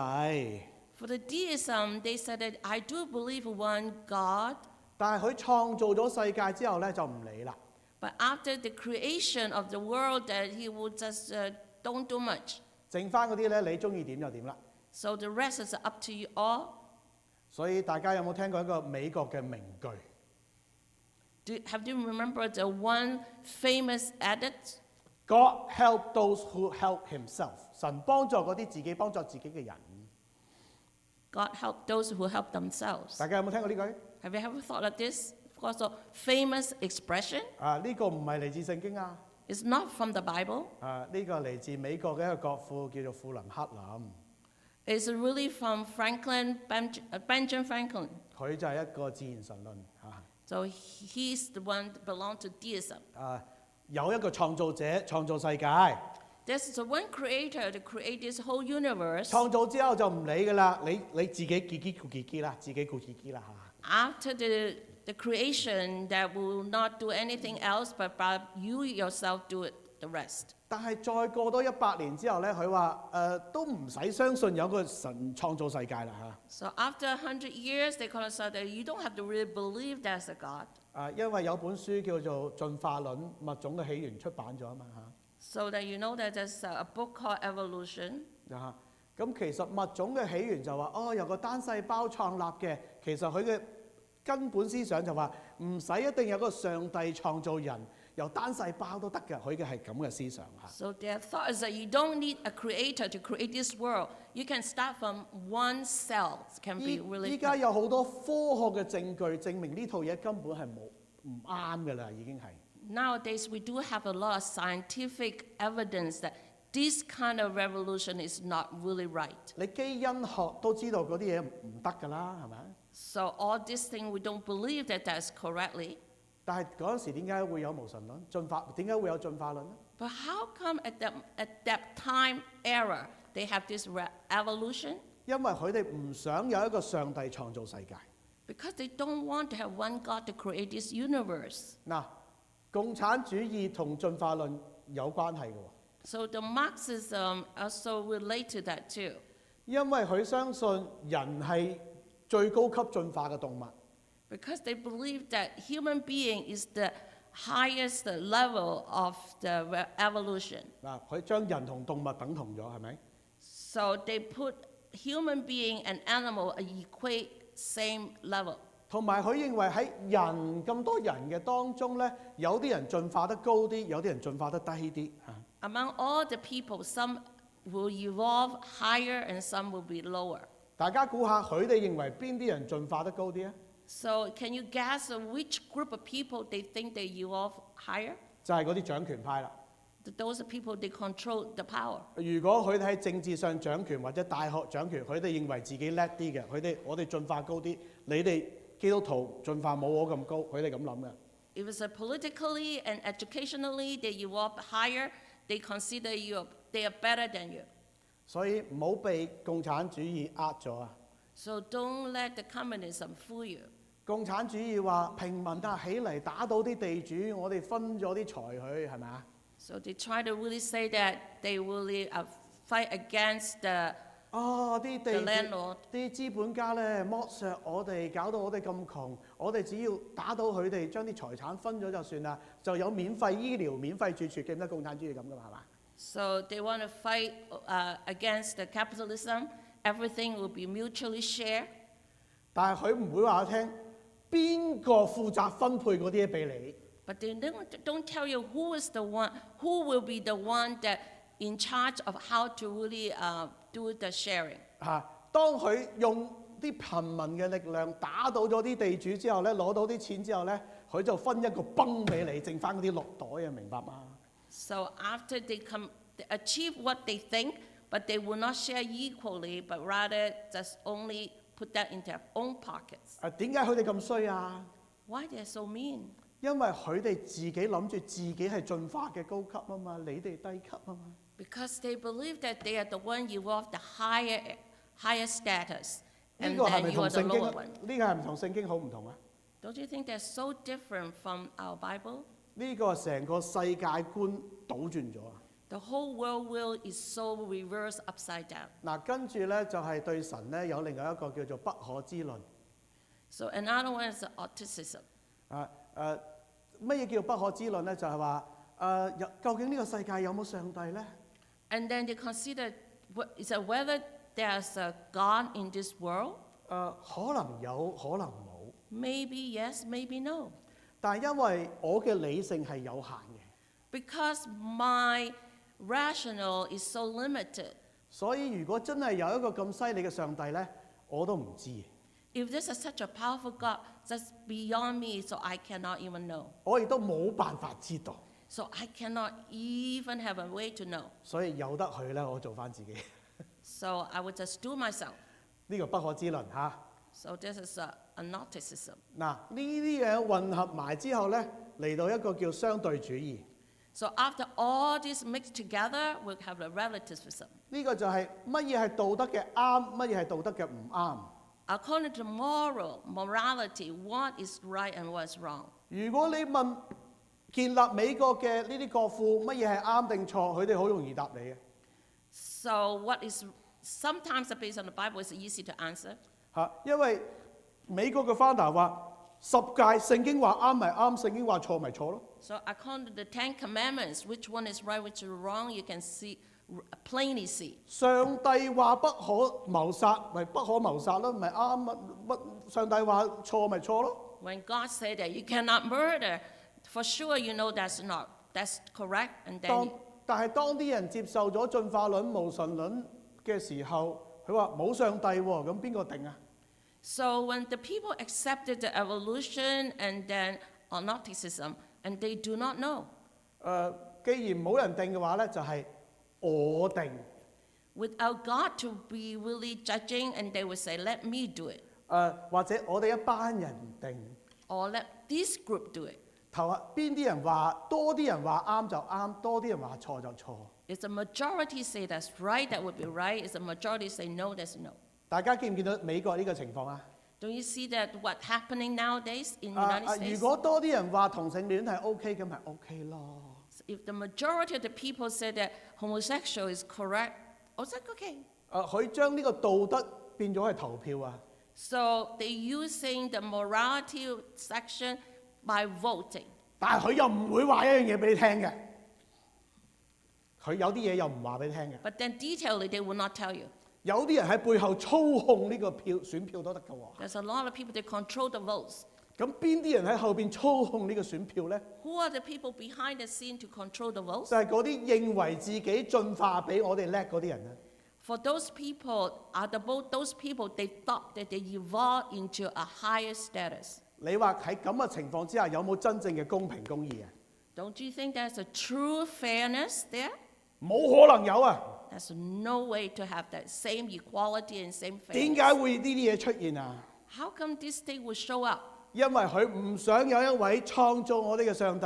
For the deism, they said that I do believe one God, 但係佢創造咗世界之後咧就唔理啦。 but after the creation of the world, that he would just don't do much. 剩翻嗰啲咧你中意點就點啦。 So the rest is up to you all. 所以大家有冇聽過一個美國嘅名句？ Have you remembered the one famous adage? God help those who help himself。神幫助嗰啲自己幫助自己嘅人。 God help those who help themselves. 大家有冇聽過呢句？ Have you ever thought of this? Also, famous expression. 呢個唔係嚟自聖經啊。 It's not from the Bible. 呢個嚟自美國嘅一個國父叫做富林克林。 It's really from Benjamin Franklin. 佢就係一個自然神論嚇。 So he's the one that belonged to deism. 有一個創造者創造世界， There's the one creator to create this whole universe. 創造之後就唔理㗎啦，你自己顧自己啦，自己顧自己啦嚇。 After the creation, that will not do anything else, but you yourself do it the rest. 但係再過多100年之後咧，佢話都唔使相信有個神創造世界啦嚇。 So after 100 years, they call it so that you don't have to really believe there's a God. 因為有本書叫做《進化論：物種嘅起源》出版咗啊嘛嚇。 So that you know that there's a book called Evolution. 咁其實物種嘅起源就話由個單細胞創立嘅，其實佢嘅根本思想就話唔使一定有個上帝創造人，由單細胞都得嘅，佢嘅係咁嘅思想嚇。 So their thought is that you don't need a creator to create this world. You can start from one cell. It can be really. 依家有好多科學嘅證據證明呢套嘢根本係唔啱嘅啦，已經係。 Nowadays, we do have a lot of scientific evidence that this kind of revolution is not really right. 你基因學都知道嗰啲嘢唔得㗎啦，係咪？ So all these things, we don't believe that that's correctly. 但係嗰陣時點解會有無神論進化？點解會有進化論咧？ But how come at that time era they have this evolution? 因為佢哋唔想有一個上帝創造世界。 Because they don't want to have one God to create this universe. 嗱，共產主義同進化論有關係嘅喎。 So the Marxism also relate to that too. 因為佢相信人係最高級進化嘅動物。 Because they believe that human being is the highest level of the evolution. 嗱，佢將人同動物等同咗，係咪？ So they put human being and animal equate same level. 同埋佢認為喺人咁多人嘅當中咧，有啲人進化得高啲，有啲人進化得低啲嚇。 Among all the people, some will evolve higher and some will be lower. 大家估下，佢哋認為邊啲人進化得高啲啊？ So can you guess which group of people they think they evolve higher? 就係嗰啲掌權派啦。 Those people, they control the power. 如果佢哋喺政治上掌權或者大學掌權，佢哋認為自己叻啲嘅，我哋進化高啲，你哋基督徒進化冇我咁高，佢哋咁諗嘅。 If it's politically and educationally they evolve higher, they consider they are better than you. 所以唔好被共產主義呃咗啊！ So don't let the communism fool you. 共產主義話平民啊起嚟打倒啲地主，我哋分咗啲財佢，係咪啊？ So they try to really say that they really fight against the 啲地 landlord. 啲資本家咧剝削我哋，搞到我哋咁窮，我哋只要打倒佢哋，將啲財產分咗就算啦，就有免費醫療、免費住處，記唔得共產主義咁噶嘛？係嘛？ So they want to fight against the capitalism. Everything will be mutually shared. 但係佢唔會話我聽邊個負責分配嗰啲嘢俾你。 But they don't tell you who will be the one that in charge of how to really do the sharing. 當佢用啲貧民嘅力量打倒咗啲地主之後咧，攞到啲錢之後咧，佢就分一個崩俾你，剩翻嗰啲落袋啊，明白嗎？ So after they achieve what they think, but they will not share equally, but rather just only put that into their own pockets. 點解佢哋咁衰啊？ Why they're so mean? 因為佢哋自己諗住自己係進化嘅高級啊嘛，你哋低級啊嘛。 Because they believe that they are the one evolved the higher status, 呢 and 個係 then 咪 you 同 are the 聖經？ lower one. 呢個係唔同聖經好唔同啊？ Don't you think they're so different from our Bible? 呢個成個世界觀倒轉咗啊！ The whole world will is so reversed upside down. 嗱，跟住咧就係對神咧有另外一個叫做不可知論。 So another one is autism. 乜嘢叫不可知論咧？就係話究竟呢個世界有冇上帝咧？ And then they consider whether there's a God in this world. 可能有，可能冇。 Maybe yes, maybe no. 但係因為我嘅理性係有限嘅， Because my rational is so limited. 所以如果真係有一個咁犀利嘅上帝咧，我都唔知。 If this is such a powerful God, that's beyond me, so I cannot even know. 我亦都冇辦法知道， So I cannot even have a way to know. 所以由得佢咧，我做翻自己。 So I would just do myself. 呢個不可知論嚇。 So this is a Gnosticism. 嗱，呢啲嘢混合埋之後咧，嚟到一個叫相對主義。 So after all this mixed together, we'll have a relativism. 呢個就係乜嘢係道德嘅啱，乜嘢係道德嘅唔啱。 According to morality, what is right and what is wrong? 如果你問建立美國嘅呢啲國父乜嘢係啱定錯，佢哋好容易答你嘅。 So what is sometimes based on the Bible is easy to answer. 因為美國嘅 founder 話10誡聖經話啱咪啱，聖經話錯咪錯咯。 So according to the Ten Commandments, which one is right, which is wrong, you can plainly see. 上帝話不可謀殺，咪不可謀殺咯，咪啱乜？上帝話錯咪錯咯。 When God said that you cannot murder, for sure you know that's correct, and then 但係當啲人接受咗進化論、無神論嘅時候，佢話冇上帝喎，咁邊個定啊？ So when the people accepted the evolution and then Gnosticism, and they do not know. 既然冇人定嘅話咧，就係我定。 without God to be really judging, and they would say, let me do it, 或者我哋一班人定。 or let this group do it. 邊啲人話多啲人話啱就啱，多啲人話錯就錯。 If the majority say that's right, that would be right. If the majority say no, that's no. 大家見唔見到美國呢個情況啊？ Don't you see that what happening nowadays in the United 如 States? 果多啲人話同性戀係 OK， 咁咪 OK 咯。 If the majority of the people say that homosexual is correct, I was like, okay. 佢將呢個道德變咗係投票啊！ So they using the morality section by voting. 但係佢又唔會話一樣嘢俾你聽嘅，佢有啲嘢又唔話俾你聽嘅。 But then detailedly, they will not tell you. 有啲人喺背後操控呢個選票都得㗎喎。 There's a lot of people that control the votes. 咁邊啲人喺後邊操控呢個選票呢？ Who are the people behind the scene to control the votes? 就係嗰啲認為自己進化比我哋叻嗰啲人啊！ For those people, those people, they thought that they evolved into a higher status. 你話喺咁嘅情況之下，有冇真正嘅公平公義啊？ Don't you think there's a true fairness there? 冇可能有啊！ There's no way to have that same equality and same 點 fairness. 解會呢啲嘢出現啊？ How come this thing will show up? 因為佢唔想有一位創造我哋嘅上帝，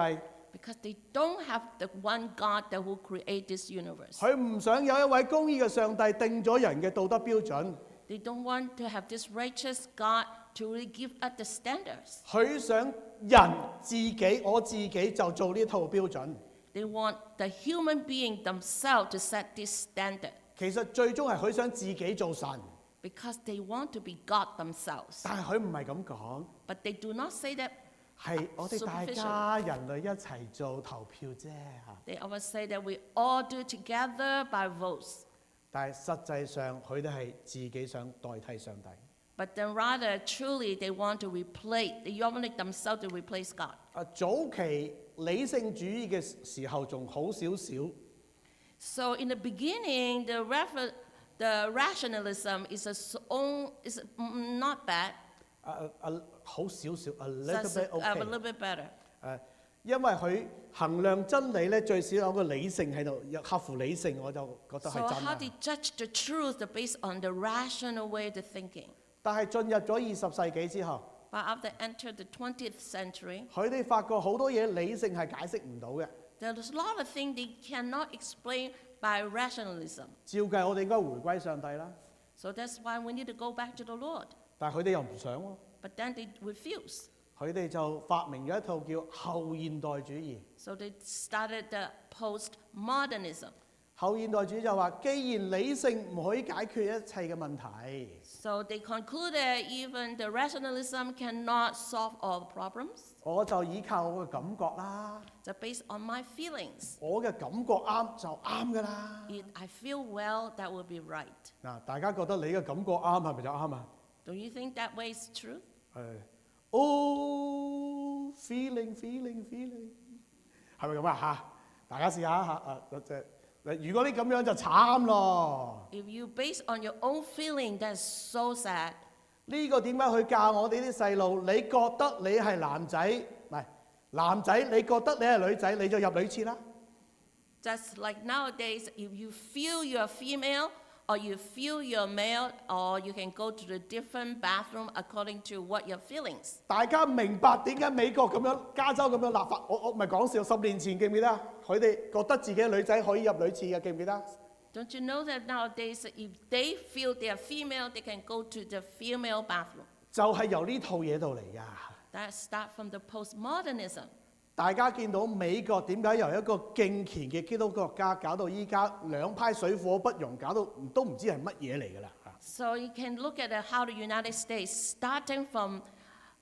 Because they don't have the one God that will create this universe. 佢唔想有一位公義嘅上帝定咗人嘅道德標準， They don't want to have this righteous God to really give us the standards. 佢想人自己我自己就做呢套標準。 They want the human being themselves to set this standard 其實最終係佢想自己做神， because they want to be God themselves. 但係佢唔係咁講， But they do not say that. 係我哋大家人類一齊做投票啫嚇。 They always say that we all do together by votes. 但係實際上佢哋係自己想代替上帝。 But then rather, truly, they want to replace, they want themselves to replace God. 早期理性主義嘅時候仲好少少， So in the beginning, the rationalism is not bad. 好少少，a So little it's bit a OK。 little bit better. 因為佢衡量真理咧，最少有個理性喺度，有合乎理性，我就覺得 So 係真 how 啦。 they judge the truth based on the rational way of thinking. 但係進入咗20世紀之後， But after entered the 20th century, 佢哋發覺好多嘢理性係解釋唔到嘅。 there's a lot of things they cannot explain by rationalism. 照計我哋應該回歸上帝啦， So that's why we need to go back to the Lord. 但係佢哋又唔想喎， But then they refuse. 佢哋就發明咗一套叫後現代主義。 So they started the postmodernism. 後現代主義就話，既然理性唔可以解決一切嘅問題， So they concluded even the rationalism cannot solve all the problems. 我就依靠我嘅感覺啦， So based on my feelings, 我嘅感覺啱就啱㗎啦。 if I feel well, that will be right. 嗱，大家覺得你嘅感覺啱係咪就啱啊？ Don't you think that way is true? feeling，係咪咁啊嚇？大家試下嚇如果你咁樣就慘咯。 If you base on your own feeling, that's so sad. 呢個點解去教我哋啲細路？你覺得你係男仔，唔係男仔，你覺得你係女仔，你就入女廁啦。 Just like nowadays, if you feel you're female or you feel you're male, or you can go to the different bathroom according to what your feelings. 大家明白點解美國咁樣、加州咁樣立法？我唔係講笑，10年前記唔記得啊？佢哋覺得自己係女仔可以入女廁嘅，記唔記得？ Don't you know that nowadays, if they feel they're female, they can go to the female bathroom? 就係由呢套嘢度嚟㗎。 That start from the postmodernism. 大家見到美國點解由一個敬虔嘅基督國家搞到依家兩派水火不容，搞到都唔知係乜嘢嚟㗎啦嚇。 So you can look at how the United States, starting from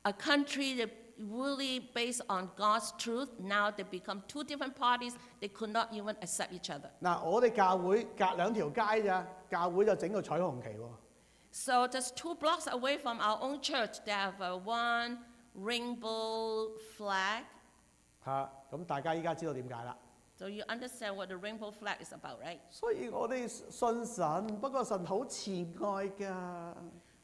a country that really based on God's truth, now they become two different parties. They could not even accept each other. 嗱，我哋教會隔2條街咋，教會就整個彩虹旗喎。 So just 2 blocks away from our own church, they have one rainbow flag. 咁大家依家知道點解啦。 So you understand what the rainbow flag is about, right? 所以我哋信神，不過神好慈愛㗎。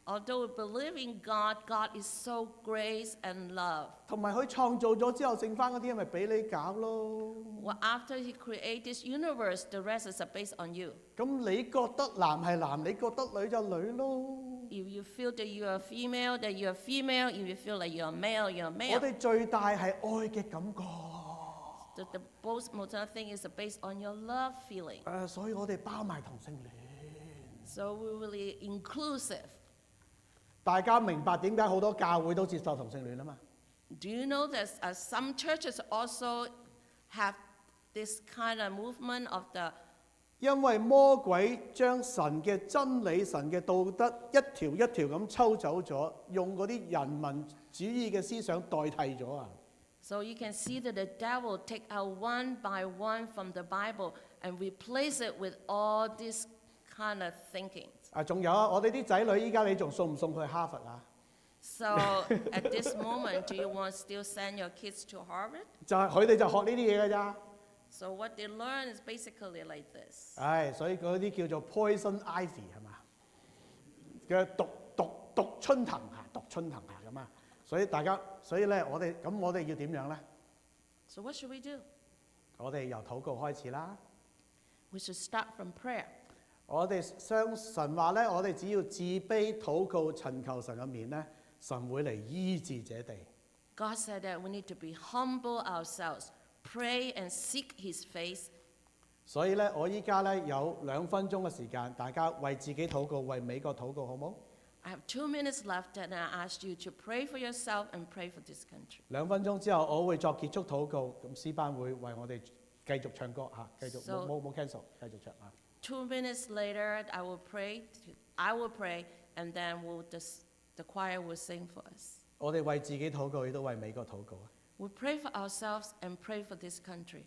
Although we believe in God, God is so grace and love. 同埋佢創造咗之後，剩翻嗰啲咪俾你搞咯。 Well, after He created this universe, the rest is based on you. 咁你覺得男係男，你覺得女就女咯。 If you feel that you are female, then you are female. If you feel like you are male, you are 我 male. 哋最大係愛嘅感覺。 The most important thing is based on your love feeling. 所以我哋包埋同性戀。 So we're really inclusive. 大家明白點解好多教會都接受同性戀啊嘛？ Do you know that some churches also have this kind of movement of the 因為魔鬼將神嘅真理、神嘅道德一條一條咁抽走咗，用嗰啲人民主義嘅思想代替咗啊！ So you can see that the devil take out one by one from the Bible and replace it with all this kind of thinking. 仲有啊，我哋啲仔女依家你仲送唔送去哈佛啊？ So at this moment, do you want to still send your kids to Harvard? 就係佢哋就學呢啲嘢㗎咋。 So what they learn is basically like this. 所以嗰啲叫做 poison ivy 係嘛？嘅毒春藤嚇，毒春藤嚇咁啊！所以咧，我哋要點樣咧？ So what should we do? 我哋由禱告開始啦。 We should start from prayer. 我哋相神話咧，我哋只要自卑禱告，尋求神嘅面咧，神會嚟醫治這地。 God said that we need to be humble ourselves, pray and seek His face. 所以咧，我依家咧有2分鐘嘅時間，大家為自己禱告，為美國禱告，好冇？ I have 2 minutes left, and I ask you to pray for yourself and pray for this country. 2分鐘之後，我會作結束禱告，咁詩班會為我哋繼續唱歌嚇，繼續 So- 冇 cancel，繼續唱啊！ 2 minutes later, I will pray, and then the choir will sing for us. 我哋為自己禱告，亦都為美國禱告啊！ We pray for ourselves and pray for this country.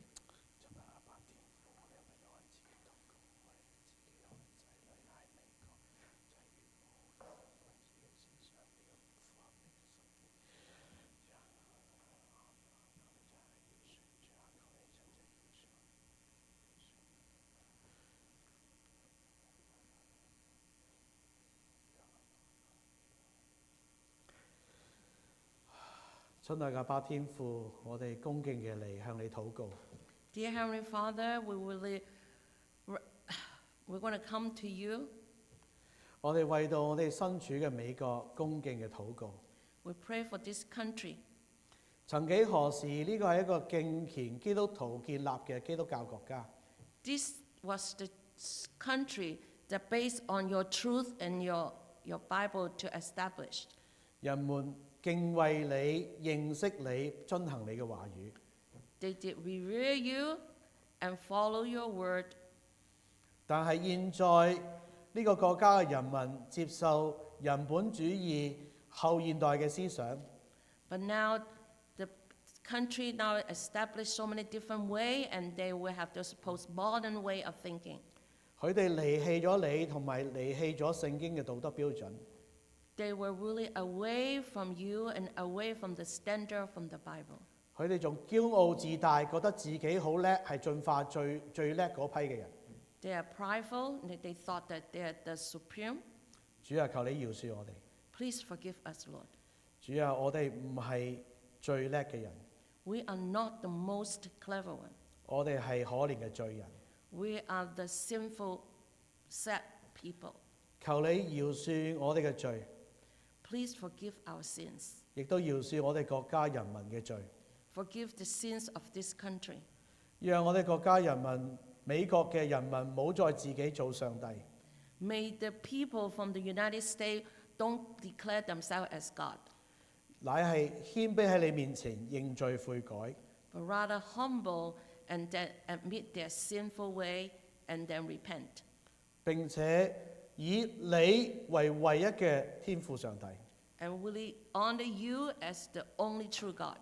親愛嘅阿爸天父，我哋恭敬嘅嚟向你禱告。 Dear Heavenly Father, we're going to come to you. 我哋為到我哋身處嘅美國恭敬嘅禱告。 We pray for this country. 曾幾何時，呢個係一個敬虔基督徒建立嘅基督教國家。 This was the country that based on your truth and your Bible to establish. 人們敬畏你、認識你、遵行你嘅話語。 They did revere you and follow your word. 但係現在呢個國家嘅人民接受人本主義後現代嘅思想， But now the country now established so many different ways, and they will have this postmodern way of thinking. 佢哋離棄咗你，同埋離棄咗聖經嘅道德標準。 They were really away from you and away from the standard from the Bible. 佢哋仲驕傲自大，覺得自己好叻，係進化最叻嗰批嘅人。 They are prideful, and they thought that they are the supreme. 主啊，求你饒恕我哋。 Please forgive us, Lord. 主啊，我哋唔係最叻嘅人， We are not the most clever one. 我哋係可憐嘅罪人。 We are the sinful, sad people. 求你饒恕我哋嘅罪， Please forgive our sins. 亦都饒恕我哋國家人民嘅罪。 Forgive the sins of this country. 讓我哋國家人民、美國嘅人民唔好再自己做上帝。 May the people from the United States don't declare themselves as God, 乃係謙卑喺你面前認罪悔改， but rather humble and then admit their sinful way and then repent. 並且以你為唯一嘅天父上帝， And really honor you as the only true God.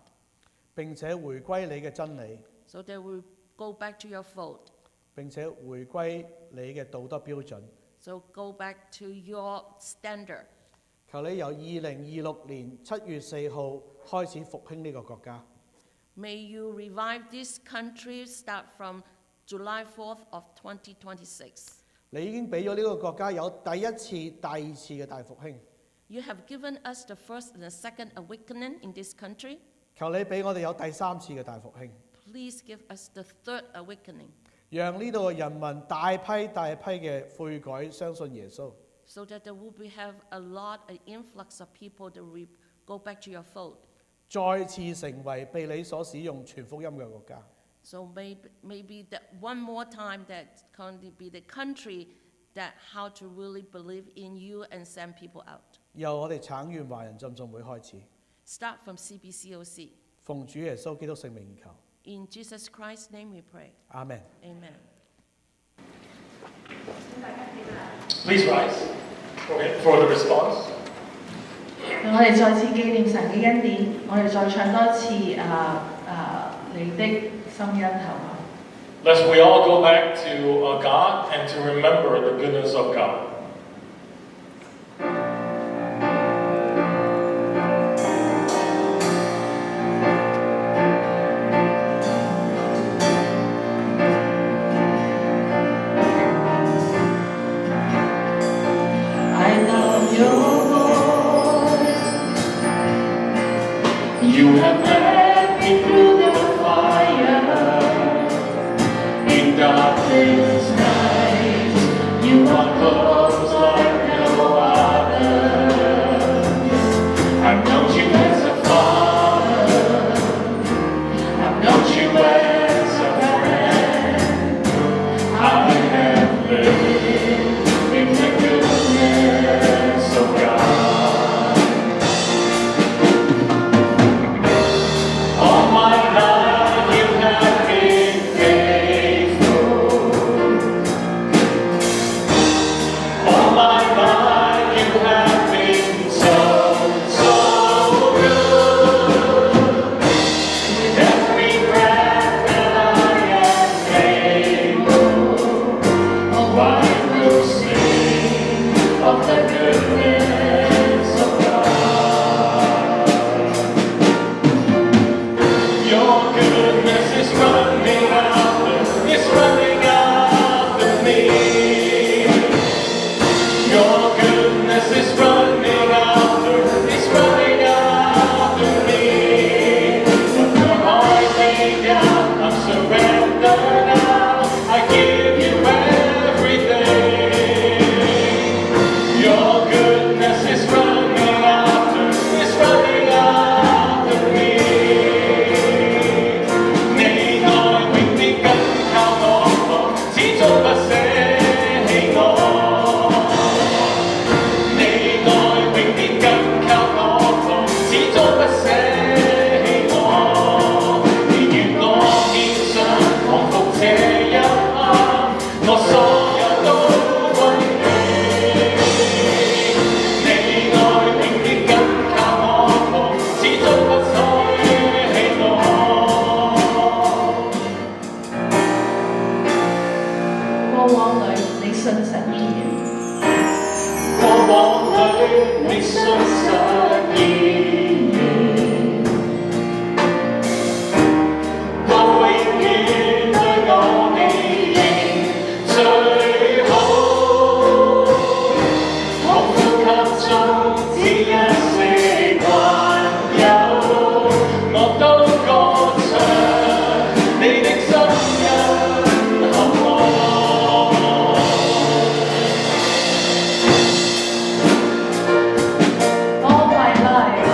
並且回歸你嘅真理， So they will go back to your fold. 並且回歸你嘅道德標準。 So go back to your standard. 求你由2026年7月4號開始復興呢個國家。 May you revive this country start from July 4th of 2026. 你已經俾咗呢個國家有第一次、第二次嘅大復興。You have given us the first and the second awakening in this country. 求你俾我哋有第三次嘅大復興， Please give us the third awakening 讓呢度嘅人民大批大批嘅悔改，相信耶穌。 so that there will have a lot, an influx of people to go back to your fold. 再次成為被你所使用傳福音嘅國家。 So maybe that one more time that can be the country that how to really believe in you and send people out. 由我哋橙縣華人浸信會開始， Start from CBCOC. 奉主耶穌基督聖名求， In Jesus Christ's name we pray. 阿門。 Amen. Please rise for the response. 我哋再次紀念神嘅恩典，我哋再唱多次你的心恩好嗎？ Let's we all go back to God and to remember the goodness of God. I love your voice. You have led me through the fire. In darkest night, you are close like no other. I've known you as a father. I've known you as a friend. I have lived in the goodness of God. All my life you have been faithful. All my life you have been so good. With every breath that I am able, oh, I will sing of the goodness of God. Your goodness is running after me. Your goodness is running after me. Before I lay down, I'm surrendered now. I give you everything. Your goodness is running after me. 你愛永必緊靠我，始終不捨棄我。你愛永必緊靠我，始終不捨棄我。年月我獻上，降服這一刻，我所有都歸你。你愛永必緊靠我，始終不捨棄我。過往裏你信實依然，過往裏你信實依然，到永遠對我你仍最好。痛呼吸中只一息還有，我都歌唱你的心恩厚愛。All my life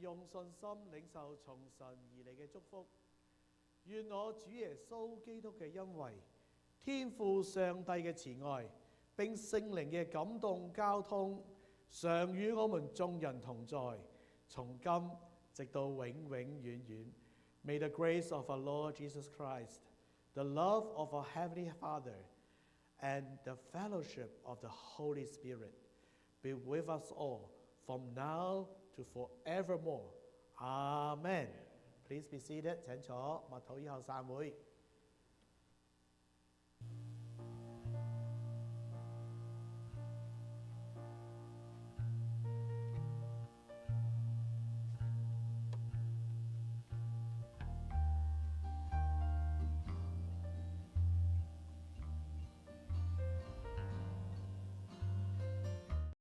用信心領受從神而嚟嘅祝福。願我主耶穌基督嘅恩惠、天父上帝嘅慈愛並聖靈嘅感動交通，常與我們眾人同在，從今直到永永遠遠。May the grace of our Lord Jesus Christ, the love of our Heavenly Father, and the fellowship of the Holy Spirit be with us all from now to forevermore. Amen. Please be seated. 請坐，默禱以後散會。